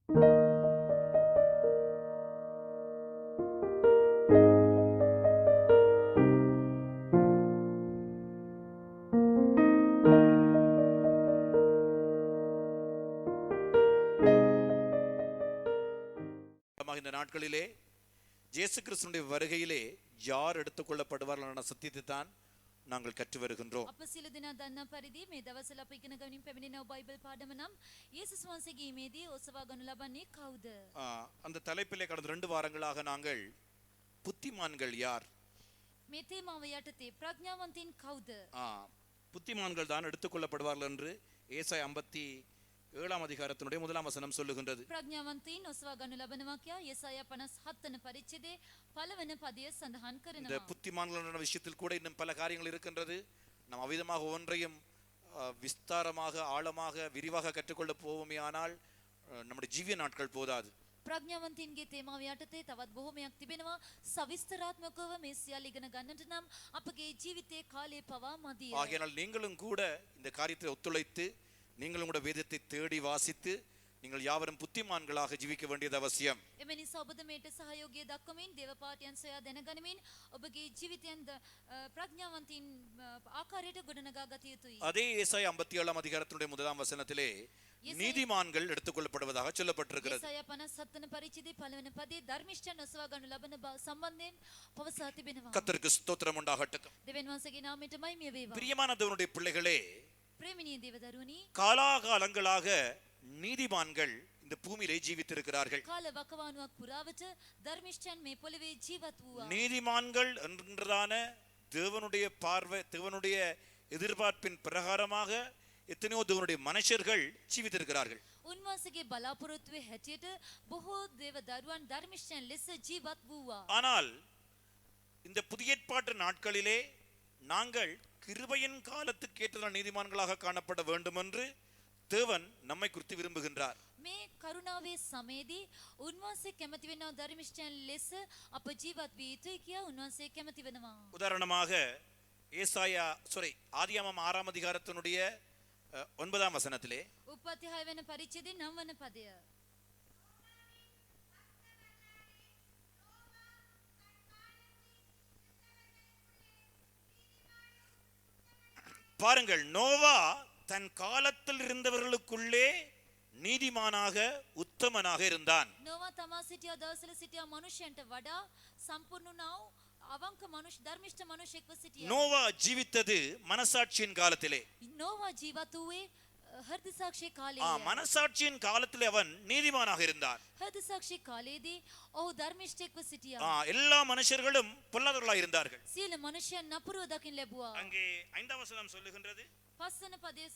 இந்த நாட்களிலே இயேசு கிறிஸ்துவின் வருகையிலே யார் எடுத்துக்கொள்ளப்படுவார்கள் என்ற சத்தியத்தை தான் நாங்கள் கற்று வருகின்றோம். අප සියලු දෙනා දන්නා පරිදි මේ දවස්වල අපි ඉගෙන ගනිමින් පැමිණෙන බයිබල් පාඩම නම් යේසුස් වහන්සේගේ ඊමේදී ඔසවා ගනු ලබන්නේ කවුද? அந்த தலைப்பிலே கடந்த 2 வாரங்களாக நாங்கள் புத்திமான்கள் யார், මේ තේමාව යටතේ ප්‍රඥාවන්තයින් කවුද? புத்திமான்கள் தான் எடுத்துக்கொள்ளப்படுவார்கள் என்று ஏசாயா 57ஆம் அதிகாரத்தினுடைய 1ஆம் வசனம் சொல்லுகின்றது. ප්‍රඥාවන්තයින් ඔසවා ගනු ලබනවා කියා යෙසායා 57 වෙනි පරිච්ඡේදයේ පළවෙනි පදය සඳහන් කරනවා. இந்த புத்திமான்களோட விஷயத்தில் கூட இன்னும் பல காரியங்கள் இருக்கின்றது. நாம் அவிதமாக ஒன்றையும் விஸ்தாரமாக ஆழமாக விரிவாக கற்றுக்கொள்ள போவோமே ஆனால் நம்முடைய ஜீவிய நாட்கள் போதாது. ප්‍රඥාවන්තයින්ගේ තේමාව යටතේ තවත් බොහෝමයක් තිබෙනවා. සවිස්තරාත්මකව මේ සියල්ල ඉගෙන ගන්නට නම් අපගේ ජීවිතයේ කාලය පවා මදිය. ஆகையால் நீங்களும் கூட இந்த காரியத்தை ஒத்துழைத்து நீங்களும் கூட வேதத்தை தேடி வாசித்து நீங்கள் யாவரும் புத்திமான்களாக ஜீவிக்க வேண்டியது அவசியம். එම නිසා ඔබද මේට සහයෝගය දක්වමින් දේව පාඨයන් සොයා දැනගනිමින් ඔබගේ ජීවිතයන් ප්‍රඥාවන්තයින් ආකාරයට ගොඩනගා ගත යුතුයි. அதே ஏசாயா 57ஆம் அதிகாரத்தினுடைய 1ஆம் வசனத்திலே நீதிமான்கள் எடுத்துக்கொள்ளப்படுவதாக சொல்லப்பட்டிருக்கிறது. ஏசாயா 57 වෙනි පරිච්ඡේදයේ පළවෙනි පදයේ ධර්මිෂ්ඨයන් ඔසවා ගනු ලබන සම්බන්ධයෙන් පවසා තිබෙනවා. கர்த்தருக்கு ஸ்தோத்திரம் உண்டாகட்டும். දෙවියන් වහන්සේගේ நாமයට මහිමය වේවා. பிரியமான தேவனுடைய பிள்ளைகளே, ප්‍රේමණීය දේවදරුවනි, காலாகாலங்களாக நீதிமான்கள் இந்த பூமியிலே ஜீவித்திருக்கிறார்கள். කාල වකවානුවක් පුරාවට ධර්මිෂ්ඨයන් මේ පොළවේ ජීවත් වූවා. நீதிமான்கள் என்றதான தேவனுடைய பார்வை, தேவனுடைய எதிர்பார்ப்பின் பிரகாரமாக எத்தனையோ தேவனுடைய மனுஷர்கள் ஜீவித்திருக்கிறார்கள். උන්වහන්සේගේ බලාපොරොත්තුවේ හැටියට බොහෝ දේවදරුවන් ධර්මිෂ්ඨයන් ලෙස ජීවත් වූවා. ஆனால் இந்த புதிய ஏற்பாட்டு நாட்களிலே நாங்கள் கிருபையின் காலத்துக்கு ஏற்ற நீதிமான்களாக காணப்பட வேண்டும் என்று தேவன் நம்மை குறித்து விரும்புகின்றார். මේ කරුණාවේ සමයේදී උන්වහන්සේ කැමති වෙනවා ධර්මිෂ්ඨයන් ලෙස අප ජීවත් විය යුතුයි කියා උන්වහන්සේ කැමති වෙනවා. உதாரணமாக ஆதியாகமம் 6ஆம் அதிகாரத்தினுடைய 9ஆம் வசனத்திலே උප්පත්ති 6 වෙනි පරිච්ඡේදයේ 9 වෙනි පදය. பாருங்கள், நோவா தன் காலத்தில் இருந்தவர்களுக்குள்ளே நீதிமானாக உத்தமனாக இருந்தான். නෝවා තමා සිටියා දවසල සිටියා මනුෂ්‍යයන්ට වඩා සම්පූර්ණ වූ අවංක මනුෂ්‍ය ධර්මිෂ්ඨ මනුෂ්‍යෙක්ව සිටියා. நோவா ஜீவித்தது மனசாட்சியின் காலத்திலே. නෝවා ජීවත් වූයේ හෘද සාක්ෂි කාලයේ. மனசாட்சியின் காலத்திலே அவன் நீதிமானாக இருந்தான். හෘද සාක්ෂි කාලයේදී ඔහු ධර්මිෂ්ඨයෙක්ව සිටියා. எல்லா மனுஷர்களும் பொல்லாதவர்களாக இருந்தார்கள். සියලු මනුෂ්‍යයන් නපුරව දකින්න ලැබුවා. அங்கே 5ஆம் வசனம் சொல்லுகின்றது, පස්වන පදයේ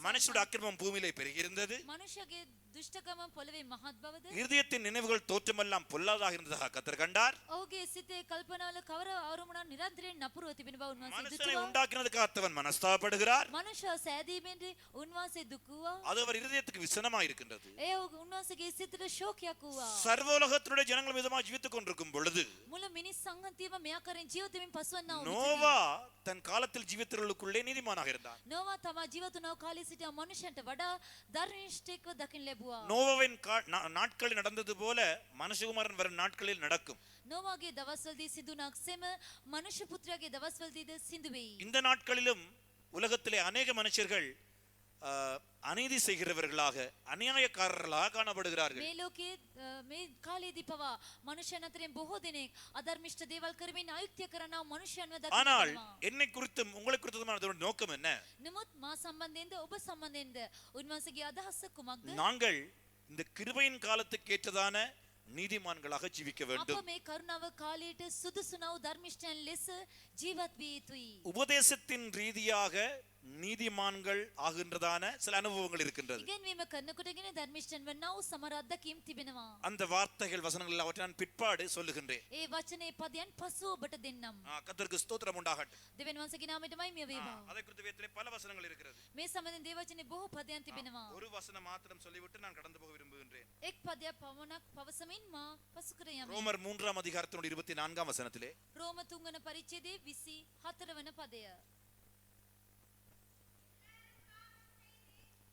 மனுஷருடைய அக்கிரமம் பூமியிலே பெருகி இருந்தது, මනුෂ්‍යගේ දුෂ්ටකම පොළවේ මහත් බවද, இருதயத்தின் நினைவுகள் தோற்றமெல்லாம் பொல்லாததாக இருந்ததாக கர்த்தர் கண்டார். ඔහුගේ සිතේ කල්පනාවල කවර ආරමුණක් නිරන්තරයෙන් නපුරව තිබෙන බව උන්වහන්සේ மனுஷனை දුටුවා. உண்டாக்கினதுக்கு கர்த்தர் மனஸ்தாபப்படுகிறார். මනුෂ්‍ය සෑදීමෙන්දී උන්වහන්සේ දුක් වූවා. அது அவர் இருதயத்துக்கு விசனமாக இருக்கின்றது. ඒ උන්වහන්සේගේ සිතට ශෝකයක් වූවා. சர்வோலகத்தினுடைய ஜனங்கள் விதமாக ஜீவித்துக் கொண்டிருக்கும் பொழுது මුළු මිනිස් සංහතියම මෙයාකරෙන් ජීවිත වෙමින් පසුවන්නා වූ நோவா தன் காலத்தில் ஜீவித்தவர்களுக்குள்ளே நீதிமானாக இருந்தார். නෝවා තමා ජීවත් වුණා කාලේ සිටියා මනුෂ්‍යයන්ට වඩා ධර්මිෂ්ඨයෙක්ව දකින්න ලැබුවා. நோவாவின் நாட்களில் நடந்தது போல மனுஷகுமாரன் வரும் நாட்களில் நடக்கும். නෝවාගේ දවස්වලදී සිදුනක් සෙම මනුෂ්‍ය පුත්‍රයාගේ දවස්වලදීද සිදු වෙයි. இந்த நாட்களிலும் உலகத்திலே அநேக மனுஷர்கள் அநீதி செய்கிறவர்களாக அநியாயக்காரர்களாக காணப்படுகிறார்கள். මේ ලෝකයේ මේ කාලයේදී පවා මනුෂ්‍යයන් අතරින් බොහෝ දෙනෙක් අධර්මිෂ්ඨ දේවල් කරමින් අයුක්තිය කරනා මනුෂ්‍යයන්ව දකිනවා. ஆனால் என்னை குறித்தும் உங்களை குறித்துமான நோக்கம் என்ன? නමුත් මා සම්බන්ධයෙන්ද ඔබ සම්බන්ධයෙන්ද උන්වහන්සේගේ අදහස කුමක්ද? நாங்கள் இந்த கிருபையின் காலத்துக்கு ஏற்றதான நீதிமான்களாக ஜீவிக்க வேண்டும். අප මේ කරුණාව කාලයට සුදුසු වූ ධර්මිෂ්ඨයන් ලෙස ජීවත් විය යුතුයි. உபதேசத்தின் ரீதியாக நீதிமான்கள் ஆகின்றதான சில அனுபவங்கள் இருக்கின்றது. ඉගෙනීම කරනකොටගෙන ධර්මිෂ්ඨයන් වන්නා වූ සමහර අත්දැකීම් තිබෙනවා. அந்த வார்த்தைகள் வசனங்கள் அவற்றை நான் பிற்பாடு சொல்லுகின்றேன். ඒ වචනේ පදයන් පසු ඔබට දෙන්නම්. கர்த்தருக்கு ஸ்தோத்திரம் உண்டாகட்டும். දෙවියන් වහන්සේගේ නාමයට මහිමය වේවා. அதை குறித்து வேதத்திலே பல வசனங்கள் இருக்கிறது. මේ සම්බන්ධයෙන් දේවචනේ බොහෝ පදයන් තිබෙනවා. ஒரு வசனம் மாத்திரம் சொல்லிவிட்டு நான் கடந்து போக விரும்புகின்றேன். එක් පදයක් පමණක් පවසමින් මා පසු කර යමි. ரோமர் 3ஆம் அதிகாரத்தினுடைய 24ஆம் வசனத்திலே රෝම 3 වන පරිච්ඡේදයේ 24 වන පදය.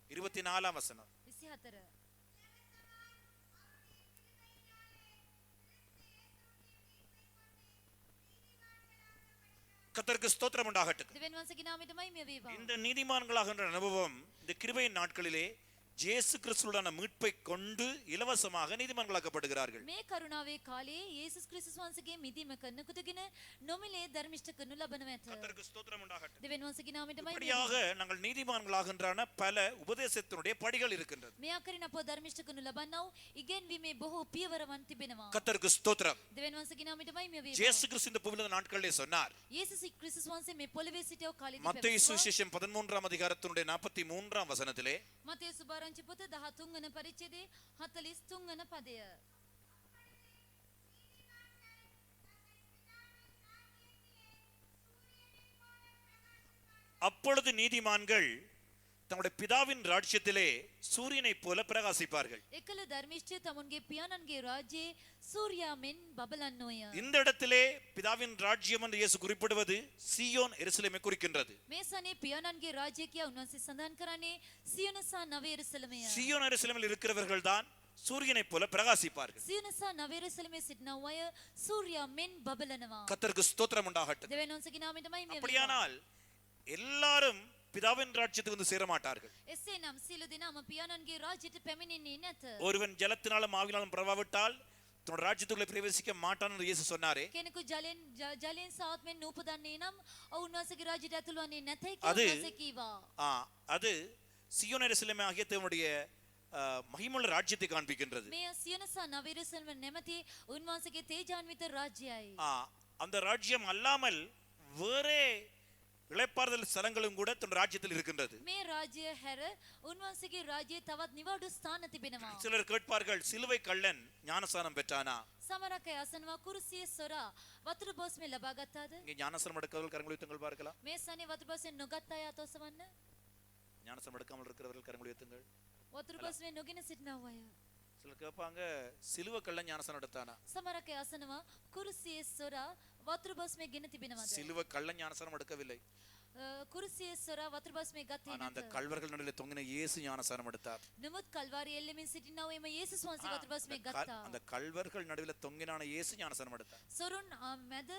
24ஆம் வசனம். 24 கர்த்தருக்கு ஸ்தோத்திரம் உண்டாகட்டும். දෙවියන් වහන්සේගේ නාමයට මහිමය වේවා. இந்த நீதிமான்களாகின்ற அனுபவம் இந்த கிருபையின் நாட்களிலே இயேசு கிறிஸ்துவுடான மீட்பை கொண்டு இலவசமாக நீதிமான்களாக்கப்படுகிறார்கள். මේ කරුණාවේ කාලයේ යේසුස් ක්‍රිස්තුස් වහන්සේගේ මිදීම කරනකොටගෙන නොමිලේ ධර්මිෂ්ඨ කරනු ලබනව ඇත. கர்த்தருக்கு ஸ்தோத்திரம் உண்டாகட்டும். දෙවියන් වහන්සේගේ නාමයට මහිමය இப்படியாக நாங்கள் நீதிமான்களாகின்றான பல உபதேசத்தினுடைய படிகள் இருக்கின்றது. මේ ආකාරයෙන් අපව ධර්මිෂ්ඨ කරනු ලබන්නව ඉගෙන්වීමේ බොහෝ පියවරවන් තිබෙනවා. கர்த்தருக்கு ஸ்தோத்திரம். දෙවියන් වහන්සේගේ නාමයට මහිමය වේවා. இயேசு கிறிஸ்து இந்த பூமியில நாட்களிலே சொன்னார். යේසුස් ක්‍රිස්තුස් වහන්සේ මේ පොළවේ සිටව කාලෙදී மத்தேயு சுவிசேஷம் 13ஆம் அதிகாரத்தினுடைய 43ஆம் வசனத்திலே මතේ සුභාරංචි පොත 13 වන පරිච්ඡේදයේ 43 වන පදය. அப்பொழுது நீதிமான்கள் தங்களுடைய பிதாவின் ராஜ்யத்திலே சூரியனைப் போல பிரகாசிப்பார்கள். එකල ධර්මිෂ්ඨය තමුන්ගේ පියාණන්ගේ රාජ්‍යයේ සූර්යා මෙන් බබලන්නෝය. இந்த இடத்திலே பிதாவின் ராஜ்யம் என்று இயேசு குறிப்பிடுவது சீயோன் எருசலேமை குறிக்கின்றது. මේ සනේ පියාණන්ගේ රාජ්‍ය කියා උන්වහන්සේ සඳහන් කරන්නේ සියොන සහ නව එරුසලමය. சீயோன் எருசலேமில் இருக்கிறவர்கள் தான் சூரியனைப் போல பிரகாசிப்பார்கள். සියොන සහ නව එරුසලමේ සිටින අය සූර්යා මෙන් බබලනවා. கர்த்தருக்கு ஸ்தோத்திரம் உண்டாகட்டும். දෙවියන් වහන්සේගේ නාමයට මහිමය වේවා. அப்படியானால் எல்லாரும் பிதாவின் ராஜ்யத்துக்கு வந்து சேர மாட்டார்கள். එසේනම් සියලු දෙනාම පියාණන්ගේ රාජ්‍යයට පැමිණෙන්නේ නැත. ஒருவன் ஜலத்தினாலும் ஆவியினாலும் பிரவாவிட்டால் தன்னோட ராஜ்யத்துக்குள்ளே பிரவேசிக்க மாட்டான் என்று இயேசு சொன்னாரே. කෙනෙකු ජලයෙන් සහ ආත්මයෙන් නූපදන්නේ නම් ඔවුන්වහන්සේගේ රාජ්‍යයට ඇතුළු වන්නේ නැතයි அது කියලා උන්වහන්සේ කීවා. அது சீயோன் எருசலேமை ஆகிய தேவனுடைய மகிமுள்ள ராஜ்யத்தை காண்பிக்கின்றது. මේ සියොන සහ නව එරුසලම නැමැති උන්වහන්සේගේ තේජාන්විත රාජ්‍යයයි. அந்த ராஜ்யம் அல்லாமல் வேறே இளைப்பாறுதல் ஸ்தலங்களும் கூட தன் ராஜ்யத்தில் இருக்கின்றது. මේ රාජ්‍ය හැර උන්වහන්සේගේ රාජ්‍යයේ තවත් නිවාඩු ස්ථාන තිබෙනවා. சிலர் கேட்பார்கள், சிலுவை கள்ளன் ஞானஸ்நானம் பெற்றானா? සමහරක් අය අසනවා කුරුසියේ සොරා වතුර බොස්මේ ලබා ගත්තාද? இங்கே ஞானஸ்நானம் எடுக்கிறவர்கள் கரங்களை உயர்த்துங்கள் பார்க்கலாம். මේ සනේ වතුර බොස්මෙන් නොගත් අය අත ඔසවන්න. ஞானஸ்நானம் எடுக்காமல் இருக்கிறவர்கள் கரங்களை உயர்த்துங்கள். වතුර බොස්මේ නොගෙන සිටිනා අය. சிலர் கேட்பாங்க, சிலுவை கள்ளன் ஞானஸ்நானம் எடுத்தானா? සමහරක් අය අසනවා කුරුසියේ සොරා වතුර බොස්මේ ගෙන තිබෙනවද? சிலுவை கள்ளன் ஞானஸ்நானம் எடுக்கவில்லை. කුරුසියේ සොරා වතුර බොස්මේ ගත්තේ ஆனா அந்த නැත. கல்வர்கள் நடுவில் தொங்கின இயேசு ஞானஸ்நானம் எடுத்தார். නමුත් කල්වාරි එල්ලෙමින් සිටිනා එම යේසුස් වහන්සේ වතුර බොස්මේ ගත්තා. அந்த கல்வர்கள் நடுவில் தொங்கினான இயேசு ஞானஸ்நானம் எடுத்தார். සොරුන් මැද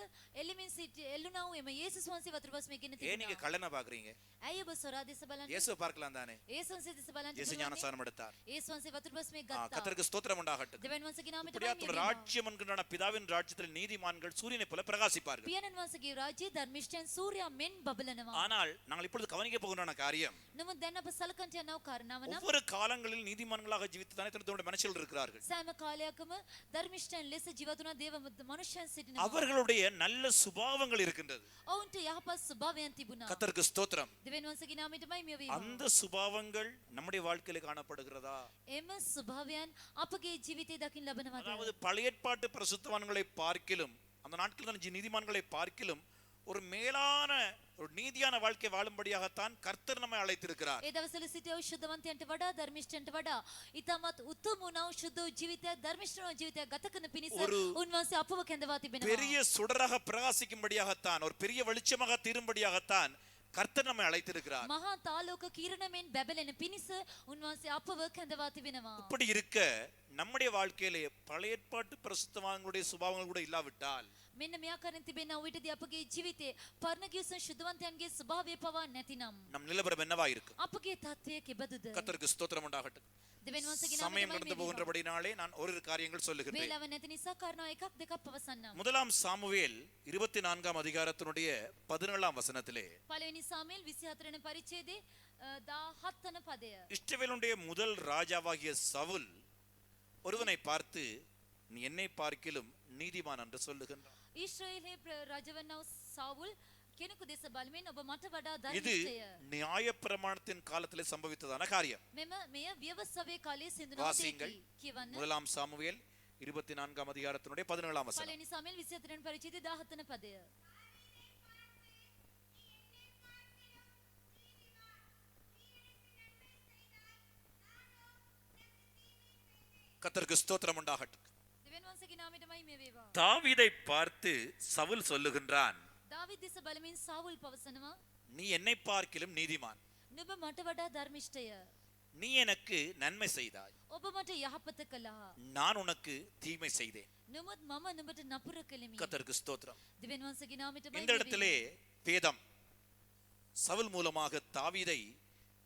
එල්ලෙමින් සිටි එල්ලුණා වූ එම යේසුස් වහන්සේ වතුර බොස්මේ ගෙන ஏன் நீங்க තිබෙනවා. கள்ளனை பாக்குறீங்க? ඇයි ඔබ සොරා දෙස බලන්නේ? இயேசுவை பார்க்கலாம் தானே. යේසුස් වහන්සේ දෙස බලන්න இயேசு පුළුවන්නේ? ஞானஸ்நானம் எடுத்தார். යේසුස් වහන්සේ වතුර බොස්මේ ගත්තා. கர்த்தருக்கு ஸ்தோத்திரம் உண்டாகட்டும். දෙවියන් වහන්සේගේ නාමයට இப்படியா මහිමය தன் වේවා. ராஜ்யம் என்கின்ற பிதாவின் ராஜ்யத்தில் நீதிமான்கள் சூரியனை போல பிரகாசிப்பார்கள். පියාණන් වහන්සේගේ රාජ්‍යයේ ධර්මිෂ්ඨයන් සූර්යා මෙන් බබලනවා. ஆனால் நாங்கள் இப்பொழுது கவனிக்க போகின்ற காரியம், නමුත් දැන් අප සලකන්ට යනව කාරණාව නම් ஒவ்வொரு காலங்களில் நீதிமான்களாக ஜீவித்து தானே தன்னுடைய மனுஷர்கள் இருக்கிறார்கள். සෑම කාලයකම ධර්මිෂ්ඨයන් ලෙස ජීවත් වුණ දේව මනුෂ්‍යයන් සිටිනවා. அவர்களுடைய நல்ல சுபாவங்கள் இருக்கின்றது. ඔවුන්ට යහපත් ස්වභාවයන් තිබුණා. கர்த்தருக்கு ஸ்தோத்திரம். දෙවියන් වහන්සේගේ නාමයට මහිමය වේවා. அந்த சுபாவங்கள் நம்முடைய வாழ்க்கையில காணப்படுகிறதா? එම ස්වභාවයන් අපගේ ජීවිතයේ දකින්න ලබනවද? அதாவது பழைய ஏற்பாட்டு பரிசுத்தவான்களை பார்க்கிலும் அந்த நாட்களில் நீதிமான்களை பார்க்கிலும் ஒரு மேலான ஒரு நீதியான வாழ்க்கை வாழும்படியாகத்தான் கர்த்தர் நம்மை அழைத்திருக்கிறார். ඒ දවස්වල සිටියෝ ශුද්ධවන්තයන්ට වඩා ධර්මිෂ්ඨයන්ට වඩා ඊටමත් උතුම් වූ ශුද්ධ ජීවිතයක් ධර්මිෂ්ඨ ජීවිතයක් ගත කරන පිණිස උන්වහන්සේ අපව කැඳවා තිබෙනවා. பெரிய சுடராக பிரகாசிக்கும்படியாகத்தான், ஒரு பெரிய வெளிச்சமாக தீரும்படியாகத்தான் கர்த்தர் நம்மை அழைத்திருக்கிறார். මහා තාලෝක කිරණමෙන් බැබලෙන පිණිස උන්වහන්සේ අපව කැඳවා තිබෙනවා. இப்படி இருக்க நம்முடைய வாழ்க்கையிலே பழைய ஏற்பாட்டு பரிசுத்தவான்களுடைய சுபாவங்கள் கூட இல்லாவிட்டால் මෙන්න මෙයා කරන් තිබෙනා විටදී අපගේ ජීවිතේ පර්ණගියසන් ශුද්ධවන්තයන්ගේ ස්වභාවය පවා නැතිනම් நம் நிலவரம் என்னவா இருக்கு? අපගේ තත්ත්වය කෙබඳුද? கர்த்தருக்கு ஸ்தோத்திரம் உண்டாகட்டும். දෙවියන් වහන්සේගේ சமயம் නාමයෙන් கடந்து போகின்றபடினாலே நான் ஒரு காரியங்கள் சொல்லுகிறேன். වේලාව නැති නිසා කාරණා එකක් දෙකක් පවසන්නම්. முதலாம் சாமுவேல் 24ஆம் அதிகாரத்தினுடைய 17ஆம் வசனத்திலே පළවෙනි සාමුවෙල් 24 වෙනි පරිච්ඡේදයේ 17 වන පදය. இஸ்ரவேலுடைய முதல் ராஜாவாகிய சவுல் ஒருவனை பார்த்து, நீ என்னை பார்க்கிலும் நீதிமான் என்று சொல்லுகின்றான். ඊශ්‍රායෙලේ රජවන්නා සාවුල් කෙනෙකු දෙස බලමින් ඔබ මට වඩා இது ධර්මිෂ්ඨය. நியாயப்பிரமாணத்தின் காலத்திலே சம்பவித்ததான காரியம். මෙය ව්‍යවස්ථවේ කාලයේ සිදුවන வாசியுங்கள். දෙයකි. කියවන්න. முதலாம் சாமுவேல் 24ஆம் அதிகாரத்தினுடைய 17ஆம் வசனம். පළවෙනි සාමුවෙල් 24 වෙනි පරිච්ඡේදයේ 17 වන පදය. கர்த்தருக்கு ஸ்தோத்திரம் உண்டாகட்டும். දෙවියන් වහන්සේගේ නාමයට මහිමය වේවා. தாவீதை பார்த்து சவுல் சொல்லுகின்றான், දාවිද් දෙස බලමින් සාවුල් පවසනවා, நீ என்னை பார்க்கிலும் நீதிமான், නුඹ මට වඩා ධර්මිෂ්ඨය. நீ எனக்கு நன்மை செய்தாய், ඔබ මට යහපත කළා. நான் உனக்கு தீமை செய்தேன். නමුත් මම නුඹට නපුර කළෙමි. கர்த்தருக்கு ஸ்தோத்திரம். දෙවියන් වහන්සේගේ නාමයට இந்த මහිමය இடத்திலே වේවා. வேதம் சவுல் மூலமாக தாவீதை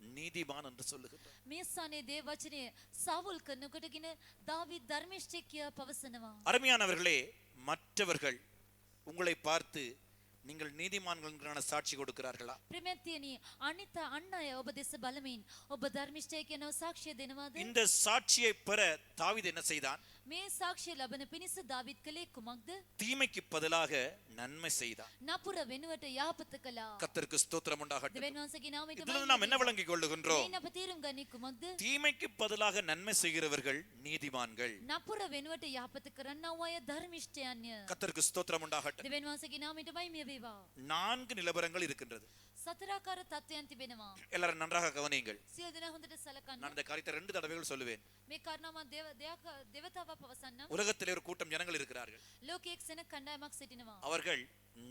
நீதிமான் என்று சொல்லுகின்றார். මේ ස්ථානයේ දේව වචනය සවුල් කරනකොටගෙන දාවීද් ධර්මිෂ්ඨයෙක් කියා පවසනවා. அருமையானவர்களே, மற்றவர்கள் உங்களை பார்த்து நீங்கள் நீதிமான்கள் என்கிற சாட்சி கொடுக்கிறார்களா? ප්‍රියමැතියනි, අනිත් අන් අය ඔබ දෙස බලමින් ඔබ ධර්මිෂ්ඨයෙක් කියනව සාක්ෂිය දෙනවද? இந்த சாட்சியை பெற தாவீது என்ன செய்தான்? මේ සාක්ෂිය ලබන පිණිස දාවීද් කළේ කුමක්ද? தீமைக்கு பதிலாக நன்மை செய்தான். නපුර වෙනුවට යහපත කළා. கர்த்தருக்கு ஸ்தோத்திரம் உண்டாகட்டும். දෙවියන් වහන්සේගේ නාමයට இதிலிருந்து நாம் என்ன விளங்கிக் கொள்ளுகின்றோம்? මේ අප තේරුම් ගන්නේ කුමක්ද? தீமைக்கு பதிலாக நன்மை செய்கிறவர்கள் நீதிமான்கள். නපුර වෙනුවට යහපත කරන්නව අය ධර්මිෂ්ඨයන්ය. கர்த்தருக்கு ஸ்தோத்திரம் உண்டாகட்டும். දෙවියන් වහන්සේගේ නාමයට මහිම වේවා. 4 நிலவரங்கள் இருக்கின்றது. සතරාකාර තත්ත්වයන් තිබෙනවා. எல்லாரும் நன்றாக கவனியுங்கள். සියලු දෙනා හොඳට සලකන්න. நான் இந்த காரியத்தை 2 தடவைகள் சொல்லுவேன். මේ කාරණාව දෙවතාවක් පවසන්නම්. உலகத்திலே ஒரு கூட்டம் ஜனங்கள் இருக்கிறார்கள். ලෝකයේ එක් සෙනඟ කණ්ඩායමක් සිටිනවා. அவர்கள்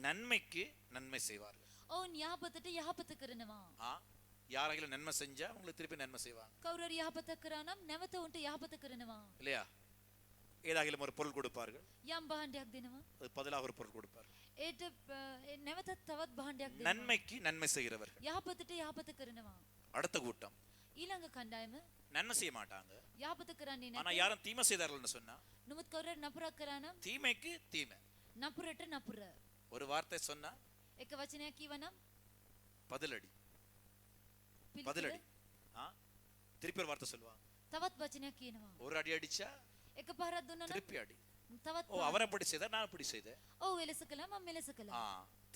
நன்மைக்கு நன்மை செய்வார்கள். ඔවුන් යහපතට යහපත කරනවා. யாராகிலும் நன்மை செஞ்சா உங்களுக்கு திருப்பி நன்மை செய்வாங்க, කවුරු හරි යහපත කරා නම් නැවත උන්ට යහපත කරනවා. இல்லையா? ஏதாகிலும் ஒரு பொருள் கொடுப்பார்கள், යම් භාණ්ඩයක් දෙනවා. அது பதிலாக ஒரு பொருள் கொடுப்பார்கள். ඒට නැවතත් තවත් භාණ්ඩයක් දෙනවා. நன்மைக்கு நன்மை செய்கிறவர்கள். යහපතට යහපත කරනවා. அடுத்த கூட்டம் ඊළඟ කණ්ඩායම நன்மை செய்ய மாட்டாங்க. යහපත කරන්නේ ஆனா නැහැ. யாரும் தீமை செய்தார்கள்னு சொன்னா නමුත් කවුරු හරි නපුරක් කරා නම් தீமைக்கு தீமை. නපුරට නපුර. ஒரு வார்த்தை சொன்னா එක වචනයක් කියවනම් பதிலடி, පිළිතුර. பதிலடி. திருப்பி ஒரு வார்த்தை சொல்லுவாங்க. තවත් වචනයක් කියනවා. ஒரு அடி அடிச்சா එක පාරක් දුන්නා නම් திருப்பி அடி. තවත් ஓ, அவர் அப்படி செய்தா நான் அப்படி செய்தேன். ඔව් එලෙස කළා මම මෙලෙස කළා.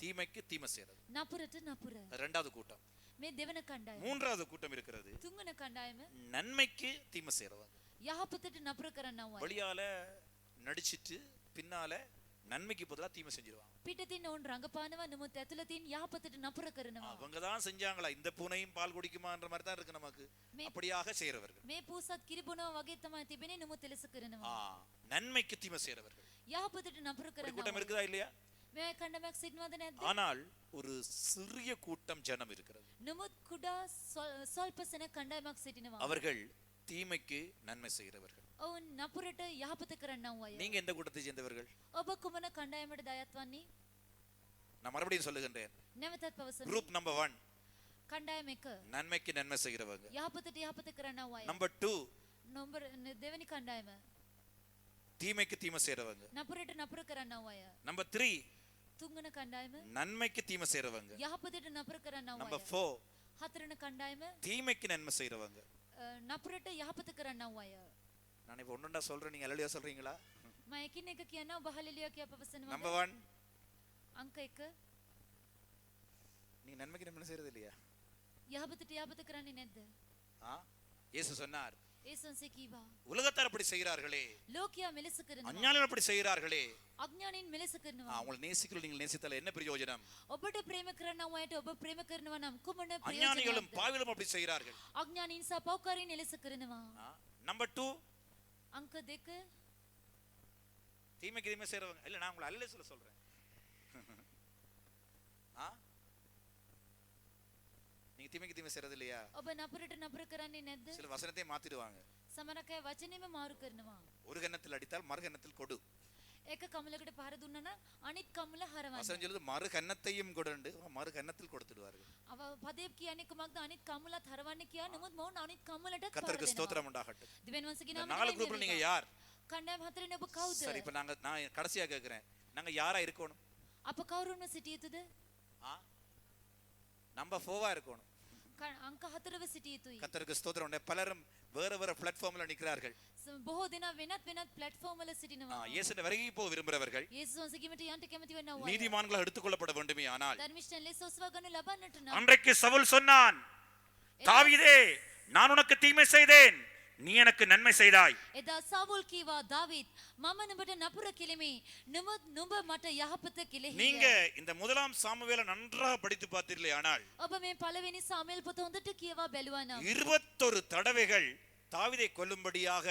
தீமைக்கு தீமை செய்யறது නපුරට නපුර. இரண்டாவது கூட்டம். මේ දෙවන කණ්ඩායම. மூன்றாவது கூட்டம் இருக்கிறது, තුන්වන කණ්ඩායම நன்மைக்கு தீமை செய்யறவங்க. යහපතට නපුර කරන්නව අය. வெளியால நடிச்சிட்டு பின்னால நன்மைக்கு பதிலா தீமை செஞ்சிருவாங்க. පිටතින් ඔවුන් රඟපානවා නමුත් ඇතුළතින් යහපතට නපුර කරනවා. அவங்க தான் செஞ்சாங்களா, இந்த பூனையும் பால் குடிக்குமான்ற மாதிரி தான் இருக்கு நமக்கு. அப்படியாக செய்யறவர்கள். මේ පූසත් කිරිබොනවා වගේ තමයි තිබෙන්නේ නමුත් එලෙස කරනවා. நன்மைக்கு தீமை செய்யறவர்கள். යහපතට නපුර ஒரு கூட்டம் කරනවා. இருக்குதா இல்லையா? මේ කණ්ඩායමක් සිටිනවද නැද්ද? ஆனால் ஒரு சிறிய கூட்டம் ஜனம் இருக்கிறது. නමුත් කුඩා ස්වල්ප සෙනඟ කණ්ඩායමක් සිටිනවා. அவர்கள் தீமைக்கு நன்மை செய்கிறவர்கள். ඔවුන් නපුරට යහපත කරන්නව අය. நீங்க எந்த கூட்டத்தை சேர்ந்தவர்கள்? ඔබ කුමන කණ්ඩායමටද අයත් වන්නේ? நான் மறுபடியும் சொல்லுகின்றேன். නැවතත් පවසමි. குரூப் நம்பர் 1 කණ්ඩායම 1 நன்மைக்கு நன்மை செய்கிறவங்க. යහපතට යහපත කරන්නව අය. நம்பர் 2 නම්බර් දෙවෙනි කණ්ඩායම தீமைக்கு தீமை செய்றவங்க. නපුරට නපුර කරන්නව අය. நம்பர் 3 තුන්වන කණ්ඩායම நன்மைக்கு தீமை செய்றவங்க. යහපතට නපුර කරන්නව நம்பர் අය. 4 හතරන කණ්ඩායම தீமைக்கு நன்மை செய்றவங்க. නපුරට යහපත කරන්නව අය. நான் இப்ப ஒன்னொண்டா சொல்றேன், நீங்க அல்லேலூயா சொல்றீங்களா? මම එකින් එක කියනවා ඔබ හලෙලුයා කියා පවසනවා. நம்பர் 1 අංක 1 நீங்க நன்மைக்கு நன்மை செய்றது இல்லையா? යහපතට යහපත කරන්නේ නැද්ද? இயேசு சொன்னார், ඒසන්සේ කීවා உலகத்தார் அப்படி செய்கிறார்களே, ලෝකයා මෙලෙස කරනවා. அஞ்ஞானிகள் அப்படி செய்கிறார்களே, අඥානින් මෙලෙස කරනවා. அவங்களை நேசிக்கிறோம், நீங்கள் நேசித்தால் என்ன பிரயோஜனம்? ඔබට ප්‍රේම කරනව අයට ඔබ ප්‍රේම කරනවා නම් කුමන அஞ்ஞானிகளும் ප්‍රයෝජනයක්ද? பாவிகளும் அப்படி செய்கிறார்கள். අඥානින් සහ පෞකාරීන් එලෙස කරනවා. நம்பர் 2 අංක 2 தீமைக்கு தீமை செய்றவங்க. இல்ல, நான் உங்களை அல்ல சொல்றேன். நீங்க தீமைக்கு தீமை செய்றது இல்லையா? ඔබ නපුරට නපුර කරන්නේ නැද්ද? சில வசனத்தை மாத்திடுவாங்க. සමහරක් අය වචනේම මාරු කරනවා. ஒரு கன்னத்தில் அடித்தால் மறு கன்னத்தில் கொடு. එක කමලකට පහර දුන්නා නම් අනිත් කමල வசனம் හරවන්න. சொல்லுது மறு கன்னத்தையும் கொடுண்டு மறு கன்னத்தில் கொடுத்துடுவார்கள். අව පදේ කියන්නේ කොමක්ද අනිත් කමලත් හරවන්න කියා නමුත් මොවුන් අනිත් කමලට පාර கர்த்தருக்கு දෙනවා. ஸ்தோத்திரம் உண்டாகட்டும். දෙවියන් වහන්සේගේ இந்த නාමයෙන් 4 குரூப்ல நீங்க யார்? කණ්ඩායම හතරෙන් ඔබ කවුද? சரி, இப்ப நான் கடைசியா கேக்குறேன், நாங்க யாரா இருக்கணும்? අප කවුරුන්ව සිටිය යුතුද? நம்பர் 4 இருக்கணும். අංක 4ව සිටිය යුතුයි. கர்த்தருக்கு ஸ்தோத்திரம். பலரும் வேற வேற பிளாட்ஃபார்ம்ல நிக்கிறார்கள். බොහෝ දෙනා වෙනත් ප්ලැට්ෆෝම් වල සිටිනවා. இயேசுவின் வருகைக்கு போக விரும்புகிறவர்கள் යේසුස් වහන්සේගෙමට යන්න කැමති වෙනවා. நீதிமான்களாக எடுத்துக்கொள்ளப்பட வேண்டுமே. ஆனால் ධර්මිෂ්ඨයන් ලෙස ඔස්වා ගන්න ලබන්නට නම් அன்றைக்கு சவுல் சொன்னான், தாவீதே, நான் உனக்கு தீமை செய்தேன், நீ எனக்கு நன்மை செய்தாய். එදා සවුල් කීවා දාවීද් මම නුඹට නපුර කෙලිමි නුඹ මට යහපත කෙලෙහි. நீங்க இந்த முதலாம் சாமுவேலை நன்றாக படித்து பார்த்தீர்களே, ஆனால் ඔබ මේ පළවෙනි සාමුවෙල් පොත හොඳට කියවා බැලුවා නම් 21 தடவைகள் தாவீதை கொல்லும்படியாக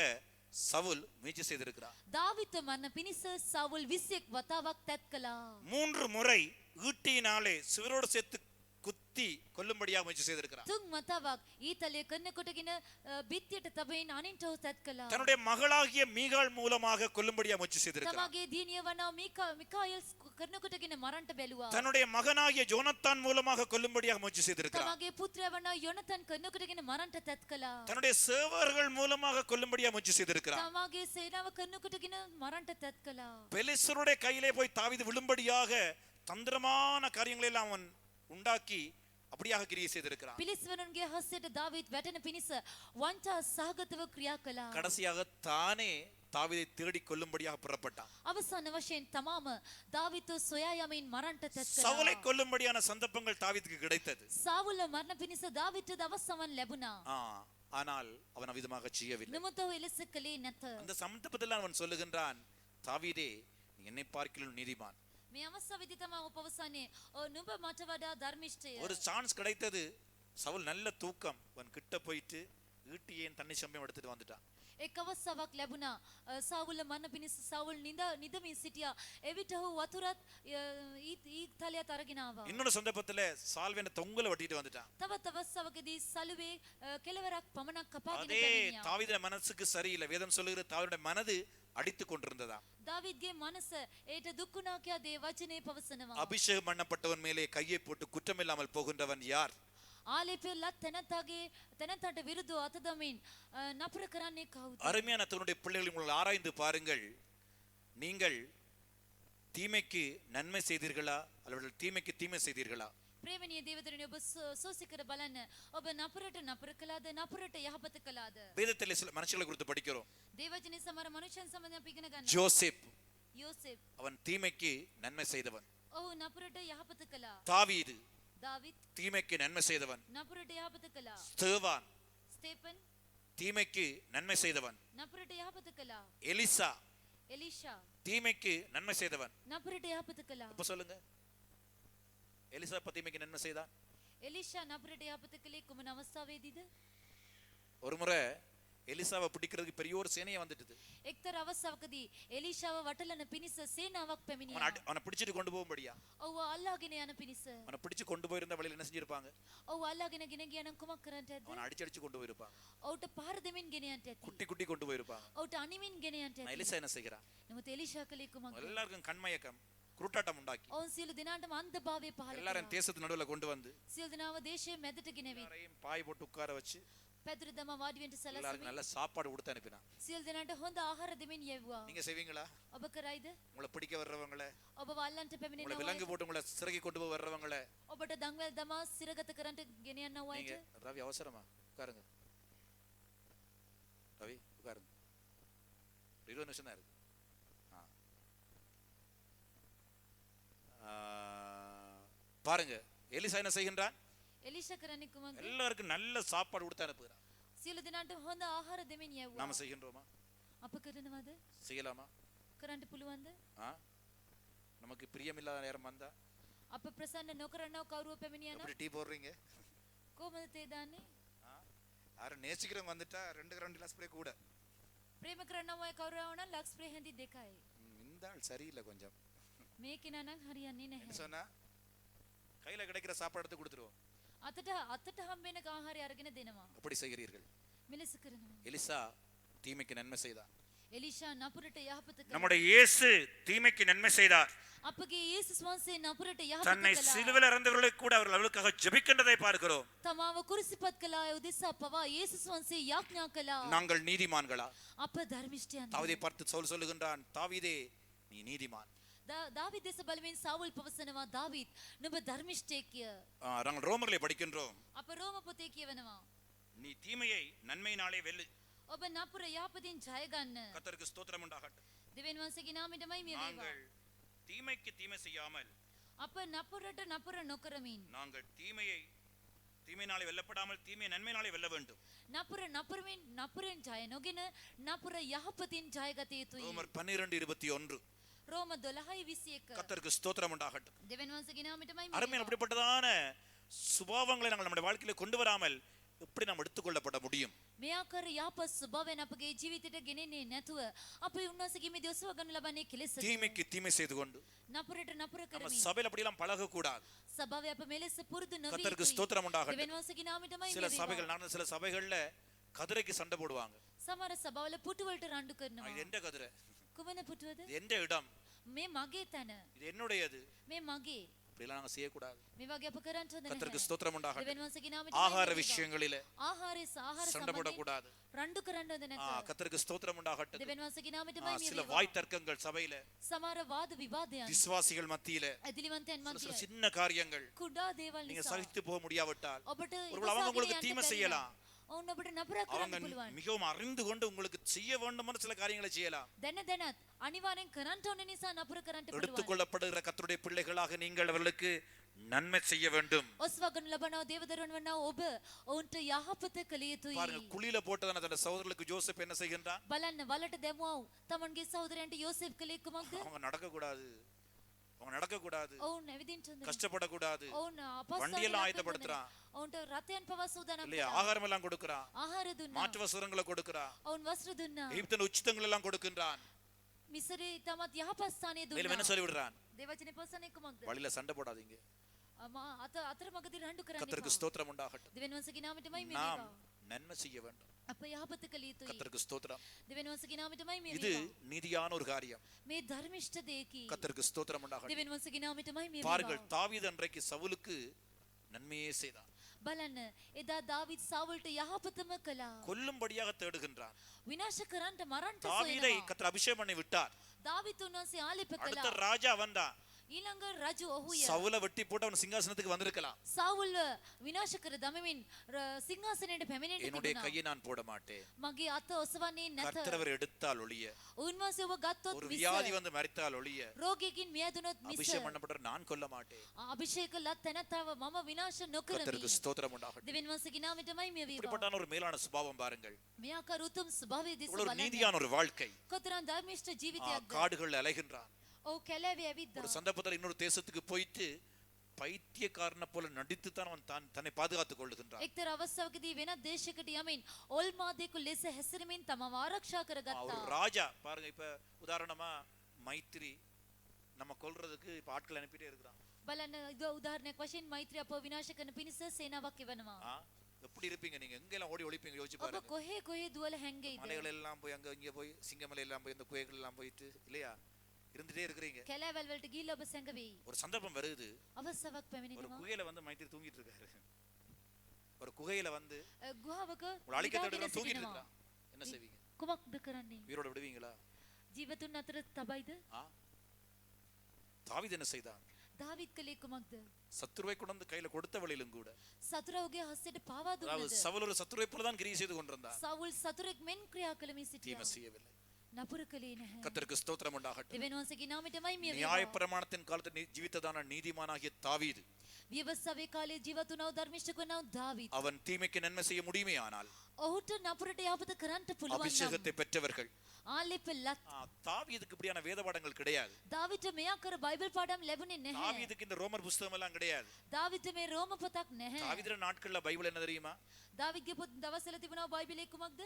சவுல் முயற்சி செய்திருக்கிறார். දාවිත මරණ පිණිස සවුල් 21 වතාවක් තැත් කළා. 3 முறை ஈட்டியினாலே சிவரோடு சேர்த்து குத்தி கொல்லும்படியாக முயற்சி செய்திருக்கிறான். තුන් වතාවක් ඊතලය කරනකොටගෙන බිත්තියට තබමින් අනින්ට ඔහු තැත් කළා. தன்னுடைய மகளாகிய மீகாள் மூலமாக கொல்லும்படியாக முயற்சி செய்திருக்கிறான். තමාගේ දියණිය වන මිකායල් කරනකොටගෙන මරන්ට බැලුවා. தன்னுடைய மகனாகிய ஜோனத்தான் மூலமாக கொல்லும்படியாக முயற்சி செய்திருக்கிறான். තමාගේ පුත්‍රයා වන යොනතන් කරනකොටගෙන මරන්ට තැත් කළා. தன்னுடைய சேவகர்கள் மூலமாக கொல்லும்படியாக முயற்சி செய்திருக்கிறான். තමාගේ සේනාව කරනකොටගෙන මරන්ට තැත් කළා. பெலிஸ்தருடைய கையிலே போய் தாவீது விழும்படியாக தந்திரமான காரியங்களை எல்லாம் அவன் உண்டாக்கி அப்படியாக கிரியை செய்திருக்கிறான். පිලිස්වරුන්ගේ හස්සයට දාවීද් වැටෙන පිණිස වංචා සහගතව ක්‍රියා කළා. கடைசியாக தானே தாவீதை தேடி கொல்லும்படியாக புறப்பட்டான். අවසාන වශයෙන් තමාම දාවීද් සොයා යමින් මරන්ට තැත් சவுலை කළා. கொல்லும்படியான சந்தர்ப்பங்கள் தாவீதுக்கு கிடைத்தது. සාවුල මරණ පිණිස දාවීදට අවස්ථාවක් ලැබුණා. ஆனால் அவன் அவ்விதமாக செய்யவில்லை. නමුත් ඔහු එලෙස කළේ නැත. அந்த சந்தர்ப்பத்தில் அவன் சொல்லுகின்றான், தாவீதே நீ என்னை பார்க்கிலும் நீதிமான். මේ අවස්ථාවේදී තමයි ඔහු පවසන්නේ නුඹ මට වඩා ධර්මිෂ්ඨය. ஒரு சான்ஸ் கிடைத்தது. சவுல் நல்ல தூக்கம், அவன் கிட்ட போயிட்டு ஈட்டியேன் தண்ணி சம்பயம் எடுத்துட்டு வந்துட்டான். එක් අවස්ථාවක් ලැබුණා. සාවුල මරණ පිණිස සාවුල් නිදමින් සිටියා. එවිට ඔහු වතුරත් ඊතලයත් අරගෙන ආවා. இன்னொரு சந்தர்ப்பத்துல சால்வேன தொங்கல வட்டிட்டு வந்துட்டான். තවත් අවස්ථාවකදී සලුවේ කෙළවරක් පමණක් කපාගෙන அதே පැමිණියා. தாவீதுடைய மனசுக்கு சரியில்லை. வேதம் சொல்லுகிறது தாவீதுடைய மனது அடித்துக் கொண்டிருந்ததா. දාවිද්ගේ මනස ඒට දුක්ුණා කියා දේ වචනේ පවසනවා. அபிஷேகம் பண்ணப்பட்டவன் மேலே கையை போட்டு குற்றமில்லாமல் போகின்றவன் யார்? ආලේපියලත් තැනැත්තට විරුද්ධව අත දමින් නපුර කරන්නේ කවුද? அருமையான தன்னுடைய பிள்ளைகளை உங்கள் ஆராய்ந்து பாருங்கள். நீங்கள் தீமைக்கு நன்மை செய்தீர்களா அல்லது தீமைக்கு தீமை செய்தீர்களா? ප්‍රේමණීය දේවදරුනි ඔබ සෝසි කර බලන්න. ඔබ නපුරට නපුර කළාද නපුරට යහපත කළාද? வேதத்தில் சில மனுஷங்களை குறித்து படிக்கிறோம். දේවචනේ සමහර මනුෂ්‍යයන් සම්බන්ධයෙන් අපි ඉගෙන ගන්නවා. ஜோசப் යෝසෙප් அவன் தீமைக்கு நன்மை செய்தவன். ඔහු නපුරට යහපත කළා. தாவீது දාවිත් தீமைக்கு நன்மை செய்தவன். නපුරට යහපත කළා. ஸ்தேவான் ස්තේපන් தீமைக்கு நன்மை செய்தவன். නපුරට යහපත කළා. எலிசா එලිෂා தீமைக்கு நன்மை செய்தவன். නපුරට යහපත කළා. இப்ப சொல்லுங்க, எலிசா தீமைக்கு நன்மை செய்தான். එලිෂා නපුරට යහපත කළේ කුමන අවස්ථාවේදීද? ஒரு முறை எலிசாவை பிடிக்கிறதுக்கு பெரிய ஒரு சேனையை வந்துட்டுது. එක්තරා අවස්ථාවකදී එලිෂාව වටලන පිණිස සේනාවක් පැමිණියා. அவனை பிடிச்சிட்டு கொண்டு போகும்படியா. ඔව් අල්ලාගෙන යන පිණිස. அவனை பிடிச்சு கொண்டு போயிருந்த வழியில் என்ன செஞ்சிருப்பாங்க? ඔව් අල්ලාගෙන ගෙන ගියා නම් කුමක් කරන්නට ඇද්ද? அவனை அடிச்சு கொண்டு போயிருப்பாங்க. ඔව්ට පාර දෙමින් ගෙන යන්නට ඇති. குட்டி குட்டி கொண்டு போயிருப்பாங்க. ඔව්ට අනිමින් ගෙන යන්නට ඇති. எலிசா என்ன செய்கிறான்? නමුත් එලිෂා කලේ කුමක්ද? எல்லாருக்கும் கண்மயக்கம், குருட்டாட்டம் உண்டாக்கி ඔවුන් සියලු දෙනාටම අන්ධභාවය පහළ எல்லாரும் කළා. தேசத்து நடுவுல கொண்டு வந்து සියලු දෙනාව දේශයේ මැදට ගෙනවි. எல்லாரையும் பாய் போட்டு உட்கார வச்சு පැදුරු දමා වාඩි වෙන්න எல்லாருக்கும் සැලසුමි. நல்ல சாப்பாடு கொடுத்து அனுப்பினான். සියලු දෙනාට හොඳ ආහාර දෙමින් යැවුවා. நீங்க செய்வீங்களா? ඔබ කරයිද? உங்களை பிடிக்க வர்றவங்களை, ඔබ වල්ලන්ට உங்களை පැමිණෙනවා. விலங்கு போட்டு உங்களை சிறகி கொண்டு போய் வர்றவங்களை ඔබට දඟවැල් දමා සිරගත කරන්ට ගෙන යනවා நீங்க අයට. ரவி அவசரமா உட்காருங்க. ரவி உட்காருங்க. 20 நிமிஷம் தான் இருக்கு. பாருங்க, எலிசா என்ன செய்கின்றான்? එලිෂා කරන්නේ කුමක්ද? எல்லாருக்கும் நல்ல சாப்பாடு கொடுத்து அனுப்புகிறான். සියලු දෙනාට හොඳ ආහාර දෙමින් යැවුවා. நாம செய்கின்றோமா? අප කරනවද? செய்யலாமா? කරන්න පුළුවන්ද? நமக்கு பிரியமில்லாத நேரம் வந்தா අප ප්‍රසන්න නොකරනව කවුරුව පැමිණියා නම් எப்படி டீ போடுறீங்க? කොහොමද තේ දාන්නේ? யாரும் நேசிக்கிறவங்க வந்துட்டா 2 கிளாஸ் ஸ்ப்ரே கூட. ප්‍රේම කරනව අය කවුරු ආවනම් ලක්ස් ස්ප්‍රේ හැඳි 2යි. இந்த ஆள் சரியில்லை கொஞ்சம். මේ කෙනා නම් හරියන්නේ என்ன නැහැ. சொன்னா கையில கிடைக்கிற சாப்பாடு எடுத்து கொடுத்துருவோம். අතට හම්බෙන ආහාරය අරගෙන දෙනවා. அப்படி செய்கிறீர்கள். මෙලෙස කරනවා. எலிசா தீமைக்கு நன்மை செய்தான். එලිෂා නපුරට යහපත කළා. நம்முடைய இயேசு தீமைக்கு நன்மை செய்தார். අපගේ යේසුස් වහන්සේ නපුරට යහපත தன்னை කළා. சிலுவையில் இறந்தவர்களுக்கு கூட அவர்கள் அவளுக்காக ஜெபிக்கின்றதை பார்க்கிறோம். තමාව කුරුසිපත් කළා අය උදෙසා පවා යේසුස් වහන්සේ යාඥා කළා. நாங்கள் நீதிமான்களா? අප ධර්මිෂ්ඨයන්. தாவீதை பார்த்து சவுல் சொல்லுகின்றான், தாவீதே நீ நீதிமான். දාවිද් දෙස බලමින් සාවුල් පවසනවා, දාවිද් නුඹ ධර්මිෂ්ඨයෙක් කිය. நாங்கள் ரோமர்களை படிக்கின்றோம். අප රෝම පොතේ කියවනවා. நீ தீமையை நன்மையினாலே வெல்லு. ඔබ නපුර යහපතින් ජය ගන්න. கர்த்தருக்கு ஸ்தோத்திரம் உண்டாகட்டும். දෙවියන් වහන්සේගේ නාමයටමයි මේ වේවා. நாங்கள் தீமைக்கு தீமை செய்யாமல் අප නපුරට නපුර නොකරමින් நாங்கள் தீமையினாலே வெல்லப்படாமல் தீமையை நன்மையினாலே வெல்ல வேண்டும். නපුර නපුරෙන් ජය නොගෙන නපුර යහපතින් ජයගත යුතුයි. ரோமர் 12:21. රෝම 12:21. கர்த்தருக்கு ஸ்தோத்திரம் உண்டாகட்டும். දෙවියන් වහන්සේගේ නාමයටමයි මේ அருமையான වේවා. அப்படிப்பட்டதான சுபாவங்களை நாங்கள் நம்முடைய வாழ்க்கையில கொண்டு வராமல் எப்படி நாம் எடுத்துக்கொள்ளப்பட முடியும்? මේ ආකාර යහපත් ස්වභාවයෙන් අපගේ ජීවිතයට ගෙනෙන්නේ නැතුව අපි උන්වහන්සේගේ මේ දොස්ව ගන්න ලබන්නේ කෙලෙස. தீமைக்கு தீமை செய்து கொண்டு නපුරට නපුර நம்ம කරමින් சபையில அப்படியெல்லாம் பழக கூடாது. ස්වභාවය අප මෙලෙස පුරුදු නොවී கர்த்தருக்கு ஸ்தோத்திரம் உண்டாகட்டும். දෙවියන් වහන්සේගේ නාමයටමයි சில මේ சபைகள் වේවා. நான் சில சபைகள்ல கதிரைக்கு சண்டை போடுவாங்க. සමහර සභාවල පුටු වලට රණ්ඩු කරනවා. இது எந்த கதிரை? කුමන පුටුවද? இது எந்த இடம்? මේ මගේ තැන. இது என்னுடையது. මේ මගේ. இப்படிலாம் நாங்க செய்யக்கூடாது. මේ වගේ අප කරන්න හොඳ கர்த்தருக்கு නැහැ. ஸ்தோத்திரம் உண்டாகட்டும். දෙවියන් වහන්සේගේ නාමයට ஆகார விஷயங்களிலே ආහාර சண்டை සම්බන්ධයෙන් போடக்கூடாது. රණ්ඩු කරන්න හොඳ නැත. கர்த்தருக்கு ஸ்தோத்திரம் உண்டாகட்டும். දෙවියන් වහන්සේගේ නාමයටමයි මේ சில වේවා. வாய் தர்க்கங்கள் சபையில සමහර වාද විවාදයන් விசுவாசிகள் மத்தியில ඇදිලිවන්තයන් சில මැද சின்ன காரியங்கள் කුඩා දේවල් நீங்க නිසා சகித்து போக முடியாவிட்டால் ඔබට ஒருவேளை அவங்க உங்களுக்கு தீமை செய்யலாம். ඔවුන් ඔබට නපුර அவங்க කරන්න පුළුවන්. மிகவும் அறிந்து கொண்டு உங்களுக்கு செய்ய வேண்டுமான சில காரியங்களை செய்யலாம். දැනත් අනිවාර්යෙන් කරන්න ඕන නිසා නපුර කරන්න පුළුවන්. எடுத்துக்கொள்ளப்படுகிற கர்த்தருடைய பிள்ளைகளாக நீங்கள் அவர்களுக்கு நன்மை செய்ய வேண்டும். ඔස්වගනු ලබනව දේවදරුවන් වන්නා ඔබ ඔවුන්ට යහපත කළ යුතුයි. பாருங்க, குழியில போட்டதான தன் சகோதரர்களுக்கு ஜோசப் என்ன செய்கின்றான்? බලන්න වලට දැමුවා තමන්ගේ සහෝදරයන්ට යෝසෙෆ් කළේ කුමක්ද? அவங்க நடக்க கூடாது, அவங்க நடக்க கூடாது, ඔවුන් ඇවිදින්න හොඳ නැහැ. கஷ்டப்படக்கூடாது, ඔවුන් வண்டியெல்லாம் ஆயத்தப்படுத்துறான் ඔවුන්ට ரථයන් පවා සූදානම් இல்லையா? කළා. ஆகாரம் எல்லாம் கொடுக்கிறான், ආහාර දුන්නා. மாற்று வஸ்திரங்களை கொடுக்கிறான், ඔවුන් වස්ත්‍ර දුන්නා. எகிப்தின் உச்சிதங்கள் எல்லாம் கொடுக்கின்றான். මිසරේ තමත් යහපත් ස්ථානය மேலும் என்ன දුන්නා. சொல்லி விடுறான்? දෙවචනේ පස්සනේ කුමක්ද? வழியில சண்டை போடாதீங்க. අතරමඟදී රණ්ඩු කරන්න கர்த்தருக்கு එපා. ஸ்தோத்திரம் உண்டாகட்டும். දෙවියන් වහන්සේගේ නාමයටමයි මේ நாம் වේවා. நன்மை செய்ய வேண்டும். අප යහපත කළ යුතුයි. கர்த்தருக்கு ஸ்தோத்திரம். දෙවියන් වහන්සේගේ නාමයටමයි මේ இது වේවා. நீதியான ஒரு காரியம். මේ ධර්මිෂ්ඨ දෙයකි. கர்த்தருக்கு ஸ்தோத்திரம் உண்டாகட்டும். දෙවියන් වහන්සේගේ නාමයටමයි මේ பாருங்கள், වේවා. தாவீது அன்றைக்கு சவுலுக்கு நன்மையே செய்தான். බලන්න එදා දාවිද් සාවුල්ට යහපතම කළා. கொல்லும்படியாக தேடுகின்றான். විනාශ කරන්නට මරන්නට தாவீதை සොයනවා. கர்த்தர் அபிஷேகம் பண்ணி விட்டார். දාවිත් උන්වහන්සේ ආලේප அடுத்த කළා. ராஜா வந்தான். ඊළඟ රජු ඔහුය. சவுலை வெட்டி போட்டு அவன் சிங்காசனத்துக்கு வந்திருக்கலாம். සාවුල්ව විනාශ කර දමමින් සිංහාසනයට පැමිණෙන්න என்னுடைய තිබුණා. கையை நான் போட மாட்டேன். මගේ අත ඔසවන්නේ නැත. கர்த்தர் அவர் எடுத்தால் ஒழிய, උන්වහන්සේ ඔබ ගත්තොත් ஒரு මිස வியாதி வந்து மரித்தால் ஒழிய, රෝගියකින් මියදුනොත් මිස அபிஷேகம் பண்ணப்பட்ட நான் கொல்ல மாட்டேன். අභිෂේක ලත් තැනැත්තාව මම විනාශ නොකරමි. கர்த்தருக்கு ஸ்தோத்திரம் உண்டாகட்டும். දෙවියන් වහන්සේගේ නාමයටමයි මේ වේවා. இப்படிப்பட்டான ஒரு மேலான சுபாவம் பாருங்கள். මේ ආකාර උතුම් ස්වභාවය දෙස இவ்வளவு ஒரு බලන්න. நீதியான ஒரு வாழ்க்கை. කොතරම් ධර්මිෂ්ඨ ජීවිතයක්ද? காடுகள் அலைகின்றான். ඔව් කැලෑවේ ඇවිද්දා. ஒரு சந்தர்ப்பத்தில் இன்னொரு தேசத்துக்கு போயிட்டு பைத்தியக்காரனை போல நடித்து தான் அவன் தன்னை பாதுகாத்துக் கொள்ளுகின்றான். එක්තරා අවස්ථාවකදී වෙනත් දේශයකට යමින් ඔල්මාදේකු ලෙස හැසිරෙමින් තමව ආරක්ෂා ஒரு කරගත්තා. ராஜா பாருங்க, இப்ப உதாரணமா மைத்திரி நம்ம கொல்றதுக்கு இப்ப ஆட்கள் அனுப்பிட்டே இருக்கிறான். බලන්න උදාහරණයක් වශයෙන් මෛත්‍රී අපව විනාශ කරන පිණිස සේනාවක් එවනවා. எப்படி இருப்பீங்க நீங்க? எங்க எல்லாம் ஓடி ஒளிப்பீங்க? யோசிச்சு ඔබ பாருங்க. කොහේ කොහේ දුවල හැංගෙයිද? மலைகள் எல்லாம் போய் அங்க இங்க போய் சிங்கமலை எல்லாம் போய் இந்த குகைகள் எல்லாம் போயிட்டு இல்லையா இருந்துட்டே இருக்கிறீங்க. කැලෑවල් වලට ගිහිල්ලා ඔබ සැඟවෙයි. ஒரு சந்தர்ப்பம் வருது, අවස්ථාවක් ஒரு පැමිණෙනවා. குகையில வந்து மைத்திரி தூங்கிட்டு இருக்காரு. ஒரு குகையில வந்து ගුහාවක ஒரு அழிக்க නිදාගෙන தேடுறவன் தூங்கிட்டு සිටිනවා. இருக்கான். என்ன செய்வீங்க? කුමක්ද කරන්නේ? உயிரோட விடுவீங்களா? ජීවතුන් අතර තබයිද? தாவீது என்ன செய்தான்? දාවිත් කළේ කුමක්ද? சத்துருவை கொண்டு வந்து கையில கொடுத்தவளிலும் கூட, සතුරාගේ හස්තයට පාවා அதாவது දුන්නද? சவுல் ஒரு சத்துருவை போல தான் கிரியை செய்து கொண்டிருந்தான். සවුල් සතුරෙක් මෙන් ක්‍රියා කළමින් සිටියා. தீமை செய்யவில்லை. නපුර කළේ නැහැ. கர்த்தருக்கு ஸ்தோத்திரம் உண்டாகட்டும். දෙවියන් වහන්සේගේ නාමයටමයි මේ நியாய වේවා. பிரமாணத்தின் காலத்தில் ஜீவித்ததான நீதிமானாகிய தாவீது, විවස්සාවේ කාලේ ජීවත් වුණා වූ ධර්මිෂ්ඨ වුණා වූ දාවිත්. அவன் தீமைக்கு நன்மை செய்ய முடியுமே ஆனால் ඔහුට නපුරට යහපත කරන්න පුළුවන් නම් அபிஷேகத்தை பெற்றவர்கள். ආලේප ලත් தாவீதுக்கு இப்படியான வேத பாடங்கள் கிடையாது. දාවිට මෙයා කර බයිබල් පාඩම් ලැබුණේ නැහැ. தாவீதுக்கு இந்த ரோமர் புஸ்தகம் எல்லாம் கிடையாது. දාවිට මේ රෝම පොතක් නැහැ. தாவீதுடைய நாட்கள்ல பைபிள் என்ன தெரியுமா? දාවිත්ගේ පොත් දවස්වල තිබුණා බයිබලේ කුමක්ද?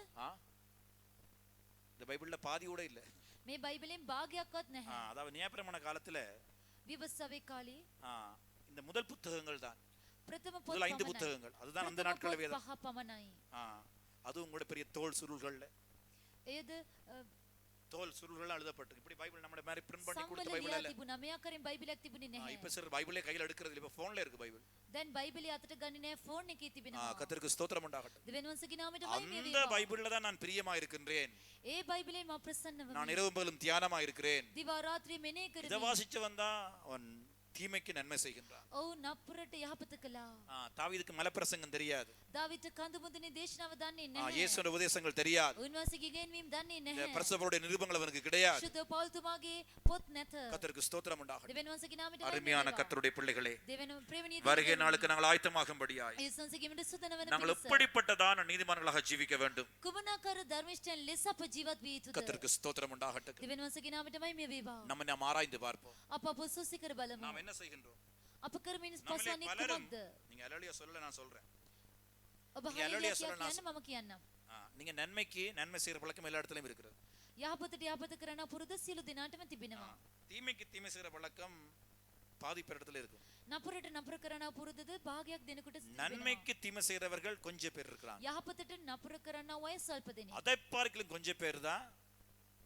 இந்த பைபிள்ல பாதி கூட இல்ல. මේ බයිබලෙන් භාගයක්වත් නැහැ. அதாவது நியாயப்பிரமாண காலத்துல විවස්සාවේ කාලේ இந்த முதல் புத்தகங்கள் தான், ප්‍රථම පොත් முதல் 5 පමණයි. புத்தகங்கள் அதுதான் அந்த ප්‍රථම நாட்கள்ல පොත් வேதம். පහ පමණයි. அதுவும் உங்களோட பெரிய தோல் சுருள்கள்ல එයද தோல் சுருள்கள் எழுதப்பட்டு இப்படி பைபிள் நம்ம மாதிரி பிரிண்ட் பண்ணி கொடுத்த සම්බල பைபிள் ලියා இல்ல. තිබුණා. මේ ආකාරයෙන් බයිබලයක් තිබුණේ නැහැ. இப்ப சிலர் பைபிளே கையில எடுக்கிறது இல்ல. இப்ப போன்ல இருக்கு பைபிள். දැන් බයිබලය අතට ගන්නේ නැහැ. ෆෝන් එකේ තිබෙනවා. கர்த்தருக்கு ஸ்தோத்திரம் உண்டாகட்டும். දෙවියන් වහන්සේගේ නාමයටමයි මේ அந்த වේවා. பைபிள்ல தான் நான் பிரியமா இருக்கின்றேன். ඒ බයිබලෙන් මම ප්‍රසන්න நான் වෙමි. இரவு பகலும் தியானமா இருக்கிறேன். දිවා රාත්‍රී මෙනෙහි இதை කරමි. வாசிச்சு வந்தா அவன் தீமைக்கு நன்மை செய்கின்றான். ඔව් නපුරට යහපත කළා. தாவீதுக்கு மலைப்பிரசங்கம் தெரியாது. දාවිත් කඳු මුදුනේ දේශනාව දන්නේ නැහැ. இயேசுவின் உபதேசங்கள் தெரியாது. උන්වහන්සේගේ ඉගෙනීම් දන්නේ இந்த නැහැ. பரிசுத்தருடைய நிருபங்கள் அவனுக்கு கிடையாது. සුද්ධ පෞල්තුමාගේ පොත් නැත. கர்த்தருக்கு ஸ்தோத்திரம் உண்டாகட்டும். දෙවියන් වහන්සේගේ නාමයට அருமையான கர்த்தருடைய பிள்ளைகளே, දෙවියන් ප්‍රේමණීය வருகை நாளுக்கு நாங்கள் ஆயத்தமாகும்படியாய் යේසුස් වහන්සේගේ සුදන වන நாங்கள் எப்படிப்பட்டதான நீதிமான்களாக ஜீவிக்க வேண்டும். කුමනාකාර ධර්මිෂ්ඨයන් ලෙස අප ජීවත් විය යුතුද? கர்த்தருக்கு ஸ்தோத்திரம் உண்டாகட்டும். දෙවියන් වහන්සේගේ නාමයටමයි මේ වේවා. நம்ம நாம் ஆராய்ந்து பார்ப்போம். අප පොසොසි කර බලමු. நாம் என்ன செய்கின்றோம்? අප කරමින් நம்மளே පසුවන්නේ பலரும், කුමක්ද? நீங்க அல்லேலூயா சொல்லல, நான் சொல்றேன். ඔබ நீங்க அல்லேலூயா හලෙලූයා சொல்லலாம். කියන්න මම කියන්නම්. நீங்க நன்மைக்கு நன்மை செய்யற பழக்கம் எல்லா இடத்துலயும் இருக்கிறது. යහපතට යහපත කරන පුරුදු සියලු දිනාටම තිබෙනවා. தீமைக்கு தீமை செய்யற பழக்கம் பாதி பேர் இடத்துல இருக்கும். නපුරට නපුර කරන පුරුදුද භාගයක් දෙනකොට තිබෙනවා. நன்மைக்கு தீமை செய்யறவர்கள் கொஞ்சம் பேர் இருக்கிறாங்க. යහපතට නපුර කරන අය ස්වල්ප දෙනෙක්. அதை பார்க்கலும் கொஞ்சம் பேர் தான்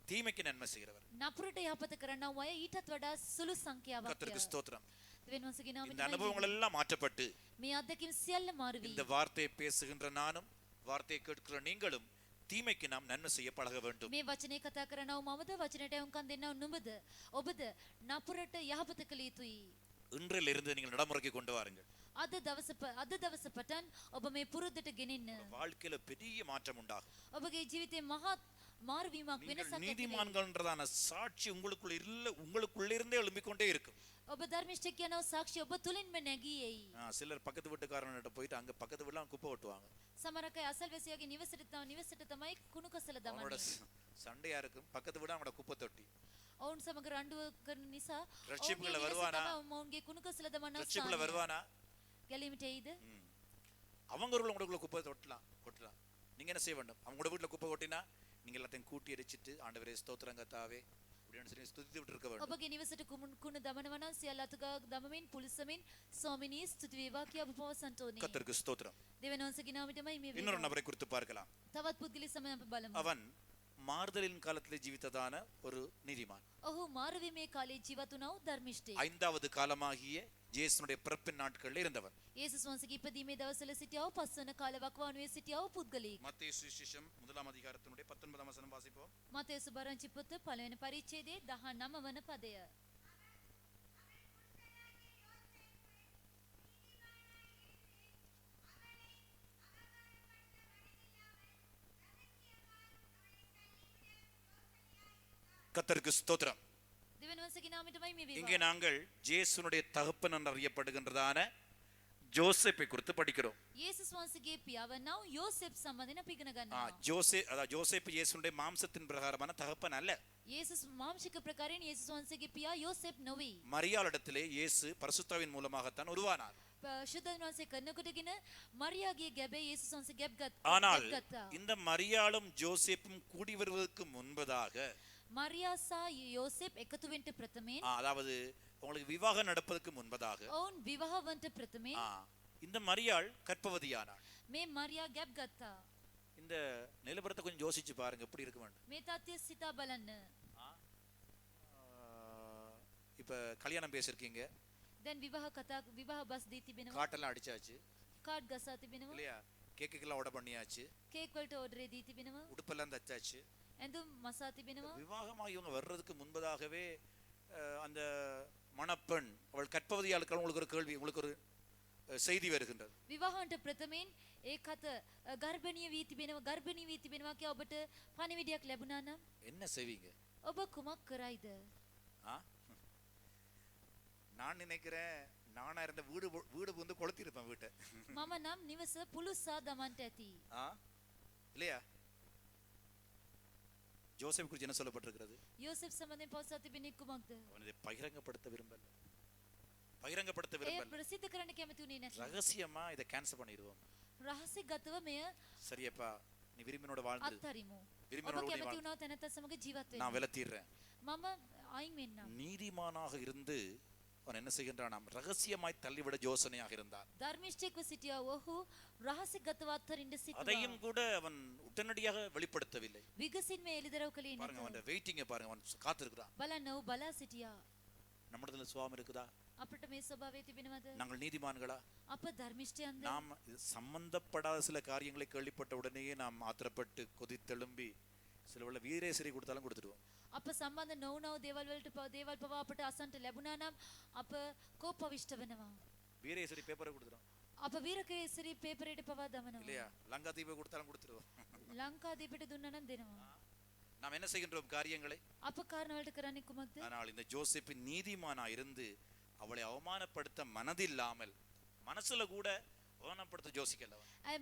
தீமைக்கு நன்மை செய்கிறவர். නපුරට යහපත කරන අය ඊටත් වඩා සුළු සංඛ්‍යාවක්. கர்த்தருக்கு ஸ்தோத்திரம். දෙවියන් වහන්සේගේ නාමයෙන් இந்த அனுபவங்கள் எல்லாம் மாற்றப்பட்டு මේ අත්දැකීම් සියල්ල මාරු වී இந்த வார்த்தையை பேசுகின்ற நானும் வார்த்தையை கேட்கிற நீங்களும் தீமைக்கு நாம் நன்மை செய்ய பழக வேண்டும். මේ වචනේ කතා කරනව මමද වචනයට යොමුකම් දෙන්නව නුඹද ඔබද නපුරට යහපත කළ යුතුයි. இன்றிலிருந்து நீங்கள் நடைமுறைக்கு கொண்டு வாருங்கள். අද දවස පටන් ඔබ මේ පුරුද්දට ගෙනින්න. வாழ்க்கையில பெரிய மாற்றம் உண்டாகும். ඔබගේ ජීවිතේ මහත් මාරුවීමක් நீங்கள் වෙනසක් ඇති වෙයි. நீதிமான்கள்ன்றதான சாட்சி உங்களுக்குள்ள இருந்தே எழும்பிக் கொண்டே இருக்கும். ඔබ ධර්මිෂ්ඨ කියනව සාක්ෂි ඔබ තුලින්ම නැගී එයි. சிலர் பக்கத்து வீட்டுக்காரன்கிட்ட போயிட்டு அங்க பக்கத்து வீட்டுல குப்பை ஒட்டுவாங்க. සමහරක අසල්වැසියාගේ නිවසට තමයි කුණු කසල அவனோட දමන්නේ. சண்டையா இருக்கும். பக்கத்து வீடு அவனோட குப்பை தொட்டி. ඔවුන් සමග රණ්ඩුව කරන නිසා රක්ෂිපුල வருவானா? ඔවුන්ගේ කුණු කසල දමන ரட்சிப்புல வருவானா? ගැලීමට එයිද? அவங்க ஊர்ல உங்களுக்குள்ள குப்பை கொட்டலாம். நீங்க என்ன செய்ய வேண்டும்? அவங்களோட வீட்டுல குப்பை கொட்டினா நீங்க எல்லாத்தையும் கூட்டி எரிச்சிட்டு ஆண்டவரே ஸ்தோத்திரம் கர்த்தாவே அப்படின்னு சொல்லி ஸ்துதித்து விட்டு இருக்க வேண்டும். ඔබගේ නිවසට කුණු දමනවා නම් සියල්ල අතුගා දමමින් පුලිසමින් ස්වාමිනී ස්තුති වේවා කියා ඔබ පවසන්ට ඕනේ. கர்த்தருக்கு ஸ்தோத்திரம். දෙවියන් වහන්සේගේ නාමයටමයි මේ இன்னொரு වේවා. நபரை குறித்து பார்க்கலாம். තවත් පුද්ගලෙක් සමග අපි බලමු. அவன் மாறுதலின் காலத்திலே ஜீவித்ததான ஒரு நீதிமான். ඔහු මාරුවීමේ කාලේ ජීවත් වුණා වූ ධර්මිෂ්ඨයෙක්. 5வது காலமாகிய இயேசுனுடைய பிறப்பின் நாட்களில் இருந்தவர். යේසුස් වහන්සේගේ ඉපදීමේ දවස්වල සිටියා වූ පස්වන කාල වකවානුවේ සිටියා වූ පුද්ගලයෙක්. மத்தேயு சுவிசேஷம் 1ஆம் அதிகாரத்தினுடைய 19ஆம் வசனம் வாசிப்போம். මතේසු බරංචි පොත පළවෙනි පරිච්ඡේදයේ 19 වන පදය. கர்த்தருக்கு ஸ்தோத்திரம். දෙවියන් වහන්සේගේ නාමයටමයි මේ இங்கே වේවා. நாங்கள் ஜேசுனுடைய தகப்பன் என்று அறியப்படுகின்றதான ஜோசேப்பை குறித்து படிக்கிறோம். යේසුස් වහන්සේගේ පියාව නම් යෝසෙප් සම්බන්ධයෙන් අපි ඉගෙන ගන්නවා. ஜோசேப்பு இயேசுனுடைய மாம்சத்தின் பிரகாரமான தகப்பன் அல்ல. යේසුස් මාංශික ප්‍රකාරයෙන් යේසුස් වහන්සේගේ පියා යෝසෙප් නොවේ. மரியாளிடத்திலே இயேசு பரிசுத்தாவின் மூலமாகத்தான் உருவானார். ශුද්ධ වහන්සේ කරනකොටගෙන මරියාගේ ගැබේ යේසුස් වහන්සේ ගැබ් ஆனால் ගත්තා. இந்த மரியாளும் ஜோசேப்பும் கூடி வருவதற்கு முன்பதாக මරියා සහ යෝසෙප් එකතු වෙන්න ප්‍රථමයෙන් அதாவது உங்களுக்கு விவாகம் நடப்பதற்கு முன்பதாக ඔවුන් විවාහ වන්ට ප්‍රථමයෙන් இந்த மரியாள் கர்ப்பவதியானாள். මේ මරියා ගැබ් ගත්තා. இந்த நிலவரத்தை கொஞ்சம் யோசிச்சு பாருங்க எப்படி இருக்க வேண்டும். මේ තත්ත්වය සිතා බලන්න. இப்ப கல்யாணம் பேசிருக்கீங்க, දැන් විවාහ බස් දී තිබෙනවා. காட்டெல்லாம் அடிச்சாச்சு කාඩ් ගසා තිබෙනවා. இல்லையா, கேக்குக்கெல்லாம் ஆர்டர் பண்ணியாச்சு, කේක් වලට ඕඩර් දී තිබෙනවා. உடுப்பெல்லாம் தச்சாச்சு. ඇඳුම් මසා තිබෙනවා. விவாகமாக இவங்க வர்றதுக்கு முன்பதாகவே அந்த மணப்பெண் அவள் கற்பவதியாளுக்கு உங்களுக்கு ஒரு கேள்வி, உங்களுக்கு ஒரு செய்தி வருகின்றது. විවාහන්ට ප්‍රථමයෙන් ඒකත ගර්භණීය වී තිබෙනවා කිය ඔබට පණිවිඩයක් ලැබුණා නම් என்ன செய்வீங்க? ඔබ කුමක් කරයිද? நான் நினைக்கிறேன் நானா இருந்த வீடு வந்து கொளுத்தி இருப்பேன் வீட்டை. මම නම් නිවස පුලුස්සා දමන්ට ඇති. இல்லையா? ஜோசப் குறித்து என்ன சொல்லப்பட்டிருக்கிறது? யோசேப் සම්බන්ධයෙන් පවසා තිබෙන්නේ කුමක්ද? அவன் இதை பகிரங்கப்படுத்த விரும்பல. ඒ ප්‍රසිද්ධ කරන්න කැමති උනේ නැහැ. ரகசியமா இதை கேன்சல் பண்ணிடுவோம். රහසිගතව මෙය சரியப்பா, நீ விரும்பினோட வாழ்ந்து අත්හරිමු. விரும்பினோட ඔබ කැමති වුණා තැනත්තා සමග ජීවත් වෙන්න. நான் விலத்திடுறேன். මම අයින් වෙන්නම්. நீதிமானாக இருந்து அவன் என்ன செய்கின்றான்? ரகசியமாய் தள்ளிவிட யோசனையாக இருந்தான். ධර්මිෂ්ඨයෙක්ව සිටියා ඔහු රහසිගතව අත්හරින්න සිටුවා. அதையும் கூட அவன் உடனடியாக வெளிப்படுத்தவில்லை. විගසින් මේ එළිදරව් කළේ பாருங்க, නැත. அவன் வெயிட்டிங்க பாருங்க, அவன் காத்திருக்கிறான். බලන්න ඔහු බලා සිටියා. நம்மிடத்துல சுவாமி இருக்குதா? අපිට මේ ස්වභාවය තිබෙනවද? நாங்கள் நீதிமான்களா? අප ධර්මිෂ්ඨයන්ද? நாம் சம்பந்தப்படாத சில காரியங்களை கேள்விப்பட்ட உடனேயே நாம் ஆத்திரப்பட்டு கொதித்தெழும்பி சில உள்ள வீரேசரி கொடுத்தாலும் கொடுத்துடுவோம். අප සම්බන්ධ නොවුනව දේවල් පවා අපට අසන්ට ලැබුණා නම් අප කෝපවිෂ්ඨ වෙනවා. வீரேசரி பேப்பரை கொடுத்துடும் අප වීරකේසරි පේපරයට පවා දමනවා. இல்லையா? லங்காதீபை கொடுத்தாலும் கொடுத்துடுவோம். ලංකාදීපට දුන්නා නම් දෙනවා. நாம் என்ன செய்கின்றோம் காரியங்களை? අප කාරණවලට කරන්නේ කුමක්ද? ஆனால் இந்த ஜோசேப்பு நீதிமானா இருந்து அவளை அவமானப்படுத்த மனதில்லாமல், மனசுல கூட அவமானப்படுத்த யோசிக்கல. අය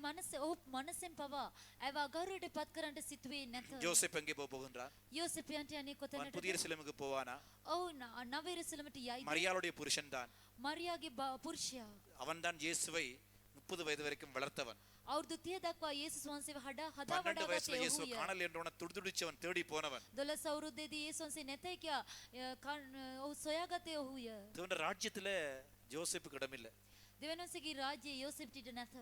මනසෙන් පවා අයව අගෞරවයට පත් කරන්න සිටුවේ නැත. ஜோசேப் எங்கே போகின்றார்? යෝසෙප්යන්ට යන්නේ அவன் කොතැනටද? புதிய எருசலேமுக்கு போவானா? ඔව් නව එරුසලමට යයි. மரியாளுடைய புருஷன் தான். මරියාගේ පුරුෂයා. அவன் தான் இயேசுவை 30 வயது வரைக்கும் வளர்த்தவன். අවුරුදු 30 දක්වා යේසුස් වහන්සේව හදා 12 වඩා வயசுல ගත්තේ இயேசுவை ඔහුය. காணல என்றவன துடிதுடிச்சவன் தேடி போனவன் 12 අවුරුද්දේදී යේසුස් වහන්සේ නැතයි කියා ඔහු සොයාගත්තේ ඔහුය. தேவனுடைய ராஜ்யத்துல ஜோசேப்புக்கு இடமில்ல. දෙවියන් වහන්සේගේ රාජ්‍යයේ යෝසෙෆ්ට ඉඩ නැත.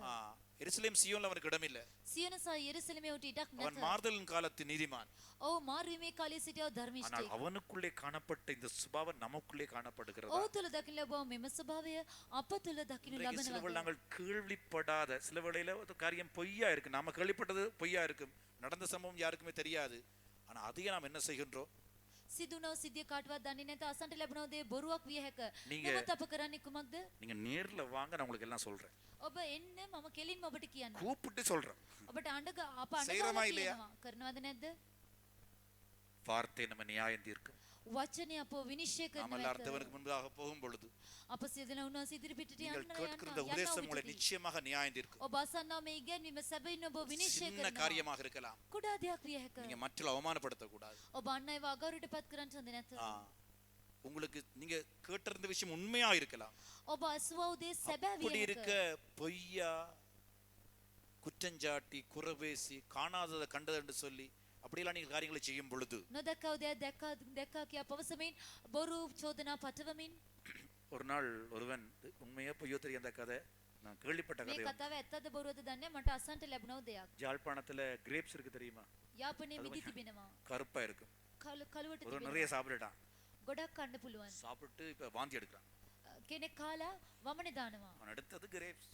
எருசலேம் சீயோன்ல அவனுக்கு இடமில்ல. සියන සහ යෙරුසලමේ උට ඉඩක් அவன் නැත. மாறுதலின் காலத்து நீதிமான். ඔහු මාරුවීමේ කාලයේ සිටියව ஆனால் ධර්මිෂ්ඨයෙක්. அவனுக்குள்ளே காணப்பட்ட இந்த சுபாவம் நமக்குள்ளே காணப்படுகிறது. ඔහු තුළ දකින්න ලැබුව මෙම ස්වභාවය අප තුළ දකින්න இன்றைக்கு சில ලබනවා. வேளை நாங்கள் கேள்விப்படாத சில வேளையில ஒரு காரியம் பொய்யா இருக்கு, நாம கேள்விப்பட்டது பொய்யா இருக்கும், நடந்த சம்பவம் யாருக்குமே தெரியாது, ஆனா அதையே நாம் என்ன செய்கின்றோம்? සිදුනව සිද්ධිය කාටවත් දන්නේ නැත. අසන්ට ලැබුණව දේ බොරුවක් විය හැක. நீங்க- නමුත් අප කරන්නේ කුමක්ද? நீங்க நேர்ல வாங்க, நான் உங்களுக்கு எல்லாம் சொல்றேன், ඔබ එන්න මම කෙලින්ම ඔබට කියන්න. கூப்பிட்டு சொல்றேன். ඔබට අප செய்றோமா අඬගාලා இல்லையா? කියනවා. කරනවද නැද්ද? வார்த்தை நம்ம நியாயம் தீர்க்கும். වචනය අප විනිශ්චය நாம் කරනවා. எல்லாரும் தேவனுக்கு முன்பாக போகும் பொழுது අප සියදෙනා උන්වහන්සේ ඉදිරිපිටට நீங்கள் යන්න கேட்கிற යන්න உபதேசம் உங்களை යන්න நிச்சயமாக நியாயம் தீர்க்கும். ඔබ අසන්නා මේ ඉගැන්වීම සැබවින්ම ඔබ විනිශ්චය சின்ன කරනවා. காரியமாக இருக்கலாம், කුඩා දෙයක් විය හැක. நீங்க மற்றவர்களை அவமானப்படுத்த கூடாது. ඔබ අන්න ඒවා අගෞරවයටපත් කරන්න හොඳ නැත. உங்களுக்கு நீங்க கேட்டிருந்த விஷயம் உண்மையா இருக்கலாம், ඔබ අසුවව දේ සැබෑ அப்படி විය இருக்க හැක. பொய்யா குற்றஞ்சாட்டி குறவேசி காணாததை கண்டது என்று சொல்லி அப்படியெல்லாம் நீங்க காரியங்களை செய்யும் பொழுது නොදැක්කව දෙයක් දැක්කා කියා පවසමින් බොරු චෝදනා පටවමින් ஒரு நாள் ஒருவன் உண்மையா பொய்யோ தெரிய அந்த கதை நான் கேள்விப்பட்ட මේ கதை. කතාව ඇත්තද බොරුවද දන්නේ මට අසන්ට ලැබුණව දෙයක්. ஜாழ்ப்பாணத்துல கிரேப்ஸ் இருக்கு தெரியுமா? යාපනයේ මිදි තිබෙනවා. கருப்பா இருக்கும். කළුවට ஒரு තිබෙනවා. நிறைய சாப்பிட்டுட்டான், ගොඩක් කන්න පුළුවන්. சாப்பிட்டு இப்ப வாந்தி எடுக்கிறான். කෙනෙක් කාලා වමනේ දානවා. அவன் எடுத்தது கிரேப்ஸ்.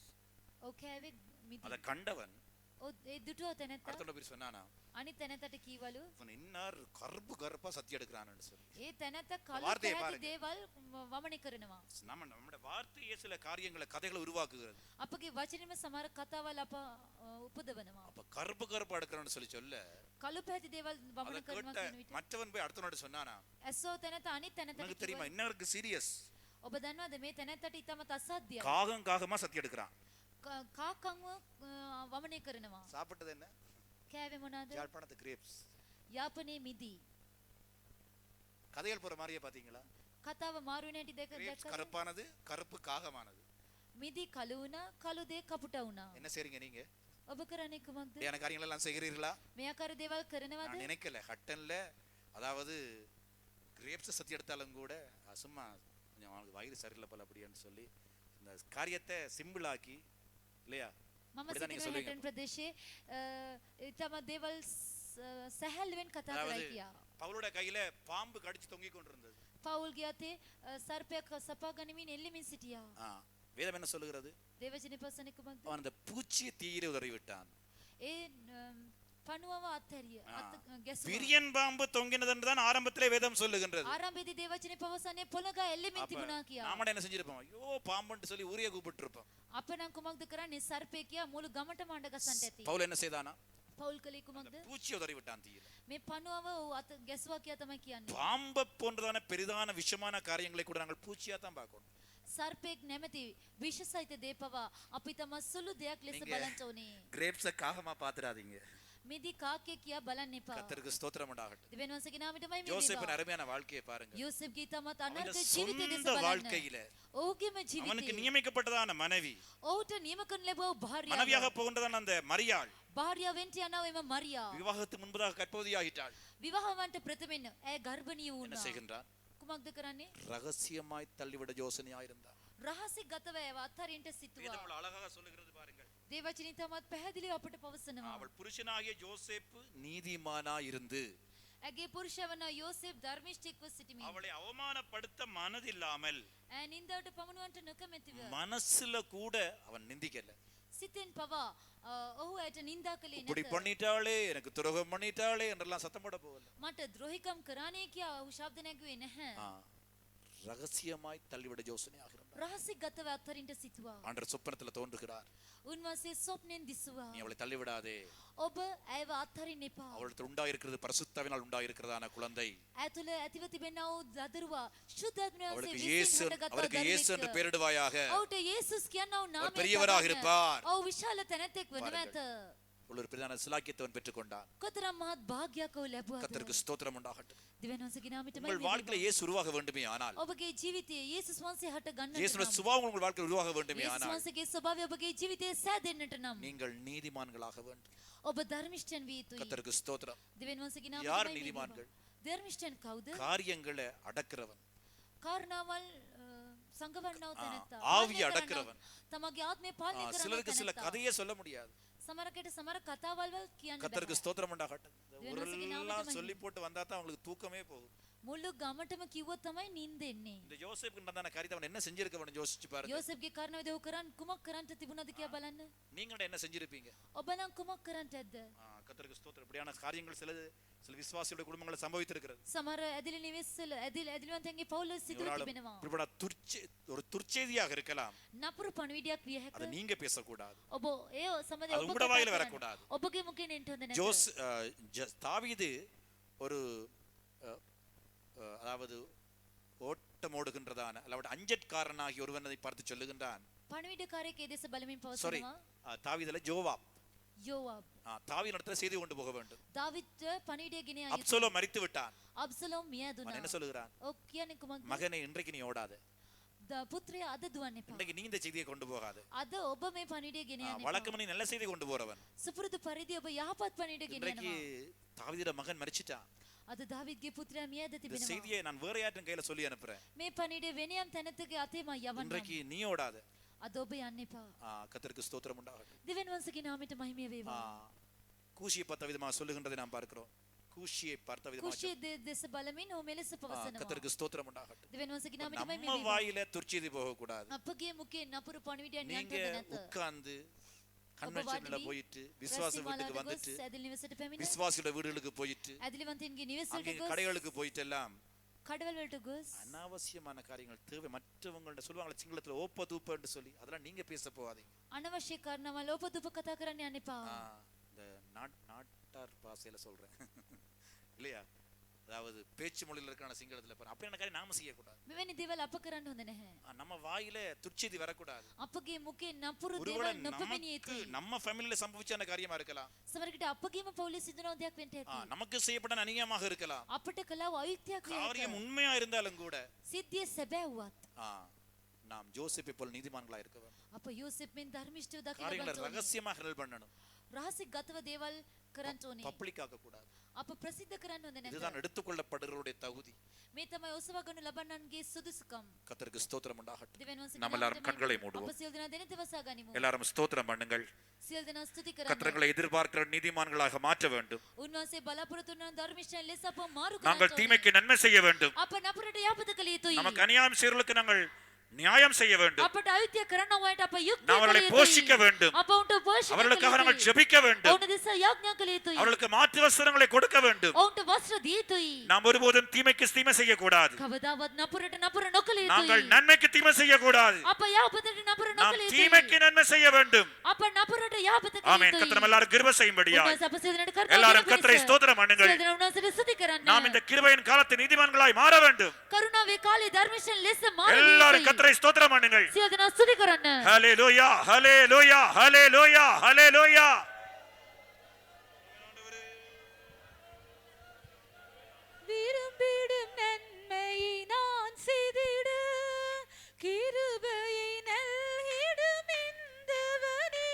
ඔව් කෑවේ මිදි. அதை கண்டவன் ඔව් ඒ දුටුව තැනත්තා அடுத்த பேர் சொன்னானா, අනිත් තැනත්තට කීවලු அவன் இன்னார் கருப்பா சத்தி எடுக்கிறான்னு சொல்லி. ඒ තැනත්ත කළු වාර්තය පැහැති පාරක. දේවල් වමනේ කරනවා. நம்முடைய வார்த்தையே சில காரியங்களை கதைகளை உருவாக்குகிறது. අපගේ වචනෙම සමහර කතාවල් අප උපදවනවා. அப்ப கருப்பா எடுக்கிறோம்னு சொல்லி சொல்ல කළු පැහැති දේවල් அதை වමන කරනවා கேட்ட කියන විට மற்றவன் போய் அடுத்தவனோட சொன்னானா, ඇස්සෝ තැනත්ත අනිත් තැනත්තට உனக்கு தெரியுமா කිව්වා இன்னருக்கு சீரியஸ், ඔබ දන්නවද මේ තැනත්තට ඉතාමත් අසාධ්‍යයි. காகமா சத்தி எடுக்கிறான். කාකන්ව වමනේ කරනවා. சாப்பிட்டது என்ன? කෑවේ මොනවාද? யாழ்ப்பாணத்து கிரேப்ஸ். යාපනයේ මිදි. கதைகள் போற மாதிரியே பாத்தீங்களா? කතාව මාරු වෙන හැටි கிரேப்ஸ் දැක්කද? கருப்பானது, கருப்பு காகமானது. මිදි කළු වුණා, කළු දේ කපුට වුණා. என்ன செய்றீங்க நீங்க? ඔබ කරන්නේ කුමක්ද? அப்படியான காரியங்கள் எல்லாம் செய்கிறீர்களா? මේ ආකාර දේවල් කරනවද? நான் நினைக்கல. ஹட்டன்ல அதாவது கிரேப்ஸ் சத்தி எடுத்தாலும் கூட சும்மா கொஞ்சம் அவனுக்கு வயிறு சரியில்லை போல அப்படின்னு சொல்லி இந்த காரியத்தை சிம்பிள் ஆக்கி இல்லையா? මම அப்படிதான் நீங்க සිටින சொல்லுவீங்க. හැටන් ප්‍රදේශයේ ඉතාමත් දේවල් සැහැල්ලුවෙන් කතා அதாவது කරයි කියා. பவுலோட கையில பாம்பு கடிச்சு தொங்கிக் கொண்டிருந்தது. පවුල් ගියතේ සර්පයක් සපා ගනිමින් එල්ලෙමින් සිටියා. வேதம் என்ன சொல்லுகிறது? දේවචනේ පස්සනේ කුමක්ද? அவன் அந்த பூச்சியை தீயிலே உதறி விட்டான். ඒ පණුවව අත්හැරිය. ගැසුවා. விரியன் பாம்பு தொங்கினது என்று தான் ஆரம்பத்திலே வேதம் சொல்லுகின்றது. ආරම්භයේදී දේවචනේ පවසන්නේ පොළගා එල්ලෙමින් அப்ப තිබුණා කියා. நாம என்ன செஞ்சிருப்போம்? ஐயோ பாம்புன்னு சொல்லி ஊரையே கூப்பிட்டு இருப்போம். අප නම් කුමක්ද කරන්නේ? සර්පේ කියා මුළු ගමටම අඬ ගසන්ට ඇති. பவுல் என்ன செய்தானா? පවුල් කලේ කුමක්ද? பூச்சியை உதறி விட்டான் தீயில. මේ පණුවව අත ගැසුවා කියා තමයි කියන්නේ. பாம்பை போன்றதான பெரிதான விஷமான காரியங்களை கூட நாங்கள் பூச்சியா தான் பார்க்கணும். සර්පෙක් නැමැති විශසහිත දේ පවා අපි තම සුළු දෙයක් ලෙස நீங்க බලන්න ඕනේ. கிரேப்ஸை காகமா பாத்துறாதீங்க. මිදි කාකේ කියා බලන්න එපා. கர்த்தருக்கு ஸ்தோத்திரம் உண்டாகட்டும். දෙවියන් වහන්සේගේ නාමයටමයි මේ யோசேப்பின் වේවා. அருமையான வாழ்க்கையை பாருங்க. යෝසෙෆ්ගේ තමත් அவனுடைய අනර්ථ ජීවිතය දෙස சொந்த බලන්න. வாழ்க்கையில ඔහුගේම அவனுக்கு ජීවිතේ நியமிக்கப்பட்டதான மனைவி, ඔහුට නියම කරන ලැබුව භාර්යාව. மனைவியாக போகின்றதான அந்த மரியாள் භාර්යාවෙන්ට යනවා එම මරියා. விவாகத்துக்கு முன்பதாக கற்பவதியாகிட்டாள். විවාහවන්ට ප්‍රථමෙන් ඇය ගර්භණී என்ன වුණා. செய்கின்றான்? කුමක්ද කරන්නේ? ரகசியமாய் தள்ளிவிட யோசனையாயிருந்தான். රහසින් ගතව ඒව අත්හරින්ට සිතුවා. வேதம் அவ்வளவு அழகாக சொல்லுகிறது பாருங்கள். දේවචනී තමත් පැහැදිලිව අපට පවසනවා. அவள் புருஷனாகிய யோசேப்பு நீதிமானா இருந்து ඇගේ පුරුෂවන යෝසෙෆ් ධර්මිෂ්ඨිකව සිටිමින් அவளை அவமானப்படுத்த மனதில்லாமல் ඇය නින්දාවට පමුණුවන්ට නොකමැතිව மனசுல கூட அவன் நிந்திக்கல. සිතෙන් පවා ඔහු ඇයට නින්දා කළේ இப்படி නැත. பண்ணிட்டாளே, எனக்கு துரோகம் பண்ணிட்டாளே என்றெல்லாம் சத்தம் போட போகல. මට ද්‍රෝහිකම් කරානේ කියා ඔහු ශබ්ද නැගුවේ නැහැ. ரகசியமாய் தள்ளிவிட யோசனையாக இருந்தார். රහසින් ගතව අත්හරින්ට සිතුවා. ஆண்டவர் சொப்பனத்துல தோன்றுகிறார். උන්වහන්සේ ස්වප්නෙන් දිස්සුවා. நீ அவளை தள்ளிவிடாதே. ඔබ ඇයව අත්හරින්න එපා. அவளுக்கு உண்டாயிருக்கிறது பரிசுத்தாவினால் உண்டாயிருக்கிறதான குழந்தை. ඇය තුළ ඇතිව තිබෙනා වූ දදරුවා ශුද්ධාත්මය அவளுக்கு වහන්සේ இயேசு, විසින් හටගත්තා அவருக்கு இயேசு என்று දරුවෙක්. பெயரிடுவாயாக. ඔහුට යේසුස් කියනා වූ නාමය பெரியவராக තබන්න. இருப்பார். ඔහු විශාල තැනැත්තෙක් වනු ඇත. ஒரு பிரதான சிலாக்கியத்தை பெற்றுக்கொண்டான். කොතරම් මහත් භාග්‍යයක් ඔහු ලැබුවාද? கர்த்தருக்கு ஸ்தோத்திரம் உண்டாகட்டும். දෙවියන් වහන්සේගේ නාමයට உங்கள் வாழ்க்கையில இயேசு உருவாக வேண்டுமே ஆனால், ඔබගේ ජීවිතයේ යේසුස් වහන්සේ හට ගන්නට இயேசுவின் சுபாவம் உங்கள் வாழ்க்கையில் உருவாக வேண்டுமே යේසුස් ஆனால், වහන්සේගේ ස්වභාවය ඔබගේ ජීවිතයේ සෑදෙන්නට නම් நீங்கள் நீதிமான்களாக வேண்டும். ඔබ ධර්මිෂ්ඨයන් විය යුතුයි. கர்த்தருக்கு ஸ்தோத்திரம். දෙවියන් වහන්සේගේ නාමයට யார் මහිම நீதிமான்கள்? වේවා. ධර්මිෂ්ඨයන් කවුද? காரியங்களை அடக்கிறவன், කාරණාවල් සංගවන්නව තැනැත්තා. ஆவியை அடக்கிறவன். තමගේ ආත්මය පාලනය කරන சிலருக்கு சில තැනැත්තා. கதையே சொல்ல முடியாது. සමහරකට සමහර කතාවල් කියන්න கர்த்தருக்கு බෑ. ஸ்தோத்திரம் உண்டாகட்டும். தேவனுடைய ஊரெல்லாம் நாமத்தை சொல்லி போட்டு வந்தா தான் அவங்களுக்கு தூக்கமே போகும். මුළු ගමටම කිව්වොත් තමයි නිින්ද එන්නේ. இந்த யோசேப்புக்கு நடந்த காரியத்தை அவன் என்ன செஞ்சிருக்க வேண்டும் யோசிச்சு பாருங்க. යෝසෙෆ්ගේ කාරණාවද ඔහු කරන් කුමක් කරන්ට තිබුණාද කියලා බලන්න. நீங்க என்ன செஞ்சிருப்பீங்க? ඔබ නම් කුමක් කරන්ට ඇද්ද? கர்த்தருக்கு ஸ்தோத்திரம். இப்படியான காரியங்கள் சில விசுவாசிகளுடைய குடும்பங்களை சம்பவித்திருக்கிறது. සමහර ඇදිලි නිවෙස්වල ඇදිලිවන්තයන්ගේ පවුල සිදුව තිබෙනවා. ஒரு துர்ச்செய்தியாக இருக்கலாம். නපුරු පණිවිඩයක් විය அதை හැකියි. நீங்க பேசக்கூடாது. ඔබ ඒ සමද அது ඔබ உங்களோட வாயில කතා வரக்கூடாது. කරන්න. ඔබගේ මුඛයෙන් එන්න හොඳ නැහැ. தாவீது ஒரு அதாவது ஓட்டம் ஓடுகின்றதான அல்லது அஞ்சற்காரனாகி ஒருவனை பார்த்து சொல்லுகின்றான். පණිවිඩකාරයෙක් ඒ දෙස බලමින් சாரி, පවසනවා. தாவீதுல ஜோவாப். යෝවාබ්. தாவீது இடத்துல செய்தி கொண்டு போக வேண்டும். දාවිත් පණිවිඩය ගෙන ආ යුතුයි. அப்சலோம் மரித்து விட்டான். අබ්සලෝම් මිය அவன் දුනා. என்ன சொல்லுகிறான்? ඔව් කියන්නේ කුමක්ද? மகனே, இன்றைக்கு நீ ஓடாத. පුත්‍රයා අද දුවන්න එපා. இன்றைக்கு நீ இந்த செய்தியை கொண்டு போகாத. අද ඔබ මේ පණිවිඩය ගෙන යන්න එපා. வழக்கமா நீ நல்ல செய்தி கொண்டு போறவன். සුපුරුදු පරිදි ඔබ යහපත් පණිවිඩය ගෙන இன்றைக்கு යනවා. தாவீதுட மகன் மரிச்சிட்டான். අද දාවිත්ගේ පුත්‍රයා මියද இந்த තිබෙනවා. செய்தியை நான் வேற யார்ட்டும் கையில சொல்லி அனுப்புறேன். මේ පණිවිඩය වෙනියම් තැනතගේ අතේම යවන්න. இன்றைக்கு நீ ஓடாத. අද ඔබ යන්න එපා. கர்த்தருக்கு ஸ்தோத்திரம் உண்டாகட்டும். දෙවියන් වහන්සේගේ නාමයට මහිම වේවා. கூஷியை பார்த்த விதமா சொல்லுகின்றதை நாம் பார்க்கிறோம். கூஷியை பார்த்த விதமா කුෂිය දෙස බලමින් ඔහු මෙලෙස පවසනවා. கர்த்தருக்கு ஸ்தோத்திரம் உண்டாகட்டும். දෙවියන් වහන්සේගේ නාමයට මහිම நம்ம වේවා. வாயில துர்ச்செய்தி போக கூடாது. අපගේ මුඛයෙන් නපුරු පණිවිඩයන් යන්න நீங்க නැත. உட்கார்ந்து கன்வென்ஷன்ல போயிட்டு விசுவாச வீட்டுக்கு வந்துட்டு ඇදිලි නිවසට පැමිණ விசுவாசியோட வீடுகளுக்கு போயிட்டு ඇදිලිවන්තයින්ගේ නිවසට அங்கே ගොස් கடைகளுக்கு போயிட்டு எல்லாம் කඩවල වලට ගොස් அனாவசியமான காரியங்கள் தேவை மற்றவங்கள்ட்ட சொல்லுவாங்க சிங்களத்துல ஓப்ப தூப்பன்னு சொல்லி அதெல்லாம் நீங்க பேச போகாதீங்க. අනවශ්‍ය කාරණාවල් ලෝපදුප කතා කරන්න යන්න එපා. இந்த நாட்டார் பாசையில சொல்றேன் இல்லையா, அதாவது பேச்சு மொழியில இருக்கான சிங்களத்துல பாரு, அப்படியான காரியம் நாம செய்யக்கூடாது. මෙවැනි දේවල් අප කරන්න හොඳ නැහැ. நம்ம வாயில துர்ச்செய்தி வரக்கூடாது. අපගේ මුඛයෙන් නපුරු ஒருவேளை දේවල් නොපෙමිණිය நமக்கு යුතුයි. நம்ம ஃபேமிலில சம்பவிச்ச காரியமா இருக்கலாம். සමහරකට අපගේම පවුලේ සිදුවන දෙයක් වෙන්න ඇති. நமக்கு செய்யப்பட்ட அநியாயமாக இருக்கலாம். අපට කළා වූ අයුක්තියක් වේ. காரியம் உண்மையா இருந்தாலும் கூட සිද්ධිය සැබෑ වුවත් நாம் ஜோசேப்பை போல் நீதிமான்களா இருக்க வேண்டும். අප යෝසෙෆ්ෙන් ධර්මිෂ්ඨව දකින්න காரியங்களை ඕනේ. ரகசியமாக ஹெல்ப் பண்ணணும். රහසිගතව දේවල් කරන්න ඕනේ. பப்ளிக் ஆக்க கூடாது. අප ප්‍රසිද්ධ කරන්න හොඳ නැහැ. இதுதான் எடுத்துக்கொள்ளப்படுகிறவருடைய தகுதி. මේ තමයි ඔසවා ගන්න ලබන්නන්ගේ සුදුසුකම්. கர்த்தருக்கு ஸ்தோத்திரம் உண்டாகட்டும். දෙවියන් වහන්සේ நாம் எல்லாரும் கண்களை மூடுவோம். අප සියලු දෙනා දෙන දවසා ගනිමු. எல்லாரும் ஸ்தோத்திரம் பண்ணுங்கள். සියලු දෙනා ස්තුති කරන්න. கர்த்தர்களை எதிர்பார்க்கிற நீதிமான்களாக மாற்ற வேண்டும். උන්වහන්සේ බලාපොරොත්තු වන ධර්මිෂ්ඨයන් ලෙස අප මාරු කරන්න நாங்கள் ඕනේ. தீமைக்கு நன்மை செய்ய வேண்டும். අප නපුරට යහපත කළ යුතුයි. நமக்கு அநியாயம் செய்யறவர்களுக்கு நாங்கள் நியாயம் செய்ய வேண்டும். අපට අයුක්තිය කරන අයට අප යුක්තිය நாம் அவர்களை කළ போஷிக்க යුතුයි. வேண்டும். අප උන්ට පෝෂණය කළ அவர்களுக்காக நாங்கள் යුතුයි. ஜெபிக்க வேண்டும். ඔවුන් දෙස යාඥා කළ යුතුයි. அவர்களுக்கு மாற்று வஸ்திரங்களை கொடுக்க வேண்டும். ඔවුන්ට වස්ත්‍ර දිය යුතුයි. நாம் ஒருபோதும் தீமைக்கு தீமை செய்யக்கூடாது. කවදාවත් නපුරට නපුර නොකළ நாங்கள் යුතුයි. நன்மைக்கு தீமை செய்யக்கூடாது. අප යහපතට නපුර நாம் නොකළ தீமைக்கு යුතුයි. நன்மை செய்ய வேண்டும். අප நපුරට යහපත කළ ஆமென். යුතුයි. கர்த்தர் நம்ம எல்லாரும் கிருபை செய்யும்படியாய் උන්වහන්සේ අප සියලු දෙනාට කරුණාව எல்லாரும் පිණිස. கர்த்தரை ஸ்தோத்திரம் பண்ணுங்கள். සියලු දෙනා උන්වහන්සේට ස්තුති කරන්න. நாம் இந்த கிருபையின் காலத்து நீதிமான்களாய் மாற வேண்டும். කරුණාවේ කාලේ ධර්මිෂ්ඨයන් ලෙස මාරු எல்லாரும் යුතුයි. கர்த்தரை ஸ்தோத்திரம் பண்ணுங்கள். සියලු දෙනා ස්තුති කරන්න. ஹalleluya ஹalleluya ஹalleluya ஹalleluya. விரும்பிடும் நன்மையை நான் செய்திட கிருபையை நல்கிடும் இந்தவனே.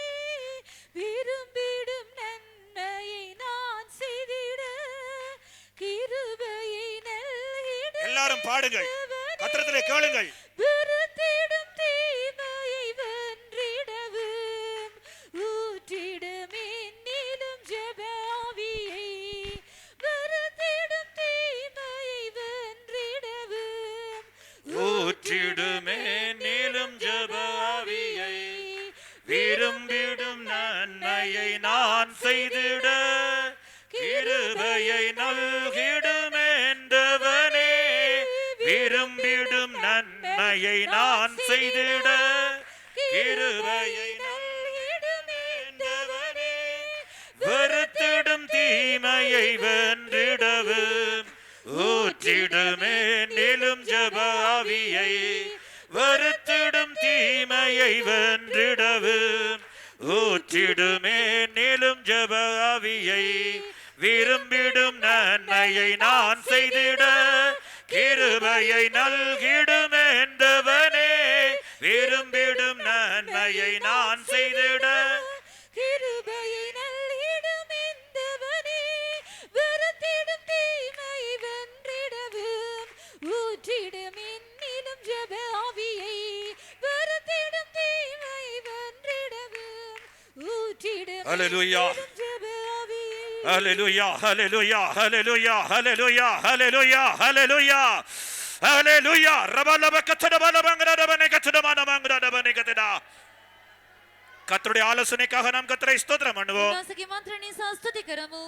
விரும்பிடும் நன்மையை நான் செய்திட கிருபையை நல்கிடும் எல்லாரும் பாடுங்கள். கர்த்தரிடத்திலே கேளுங்கள். விருத்திடும் தீமையை வென்றிடவும் ஊற்றிடும் என்னிலும் ஜெப ஆவியை. விருத்திடும் தீமையை வென்றிடவும் ஊற்றிடுமே நீளும் ஜெப ஆவியை. விரும்பிடும் நன்மையை நான் செய்திட கிருபையை நல்கிடும் என்றவனே. விரும்பிடும் நன்மையை நான் செய்திட கிருபையை நல்கிடும் என்றவனே. வெறுத்திடும் தீமையை வென்றிடவும் ஊற்றிடுமே நிலும் ஜெப ஆவியை. வெறுத்திடும் தீமையை வென்றிடவும் ஊற்றிடுமே நீளும் ஜெப ஆவியை விரும்பிடும் நன்மையை நான் செய்திட கிருபையை நல்கிடும் என்றவனே விரும்பிடும் நன்மையை நான் செய்திட கிருபையை நல்கிடும் என்றவனே வெறுத்திடும் தீமை வென்றிடவும் ஊற்றிடும் என்னிலும் ஜெப ஆவியை வெறுத்திடும் தீமை வென்றிடவும் ஊற்றிடும் ஹல்லேலூயா ஜெப ஆவியை ஹல்லேலூயா ஹல்லேலூயா ஹல்லேலூயா ஹல்லேலூயா ஹல்லேலூயா ஹல்லேலூயா ஹல்லேலூயா ரபலபகதபலபங்கரதபனகதமனமங்கரதபனகதடா கர்த்தருடைய ஆலோசனைக்காக நாம் கர்த்தரை ஸ்தோத்திரம் பண்ணுவோம் உன்னாசகி மாத்திரனி ಸ್ತುತಿ ಕರಮು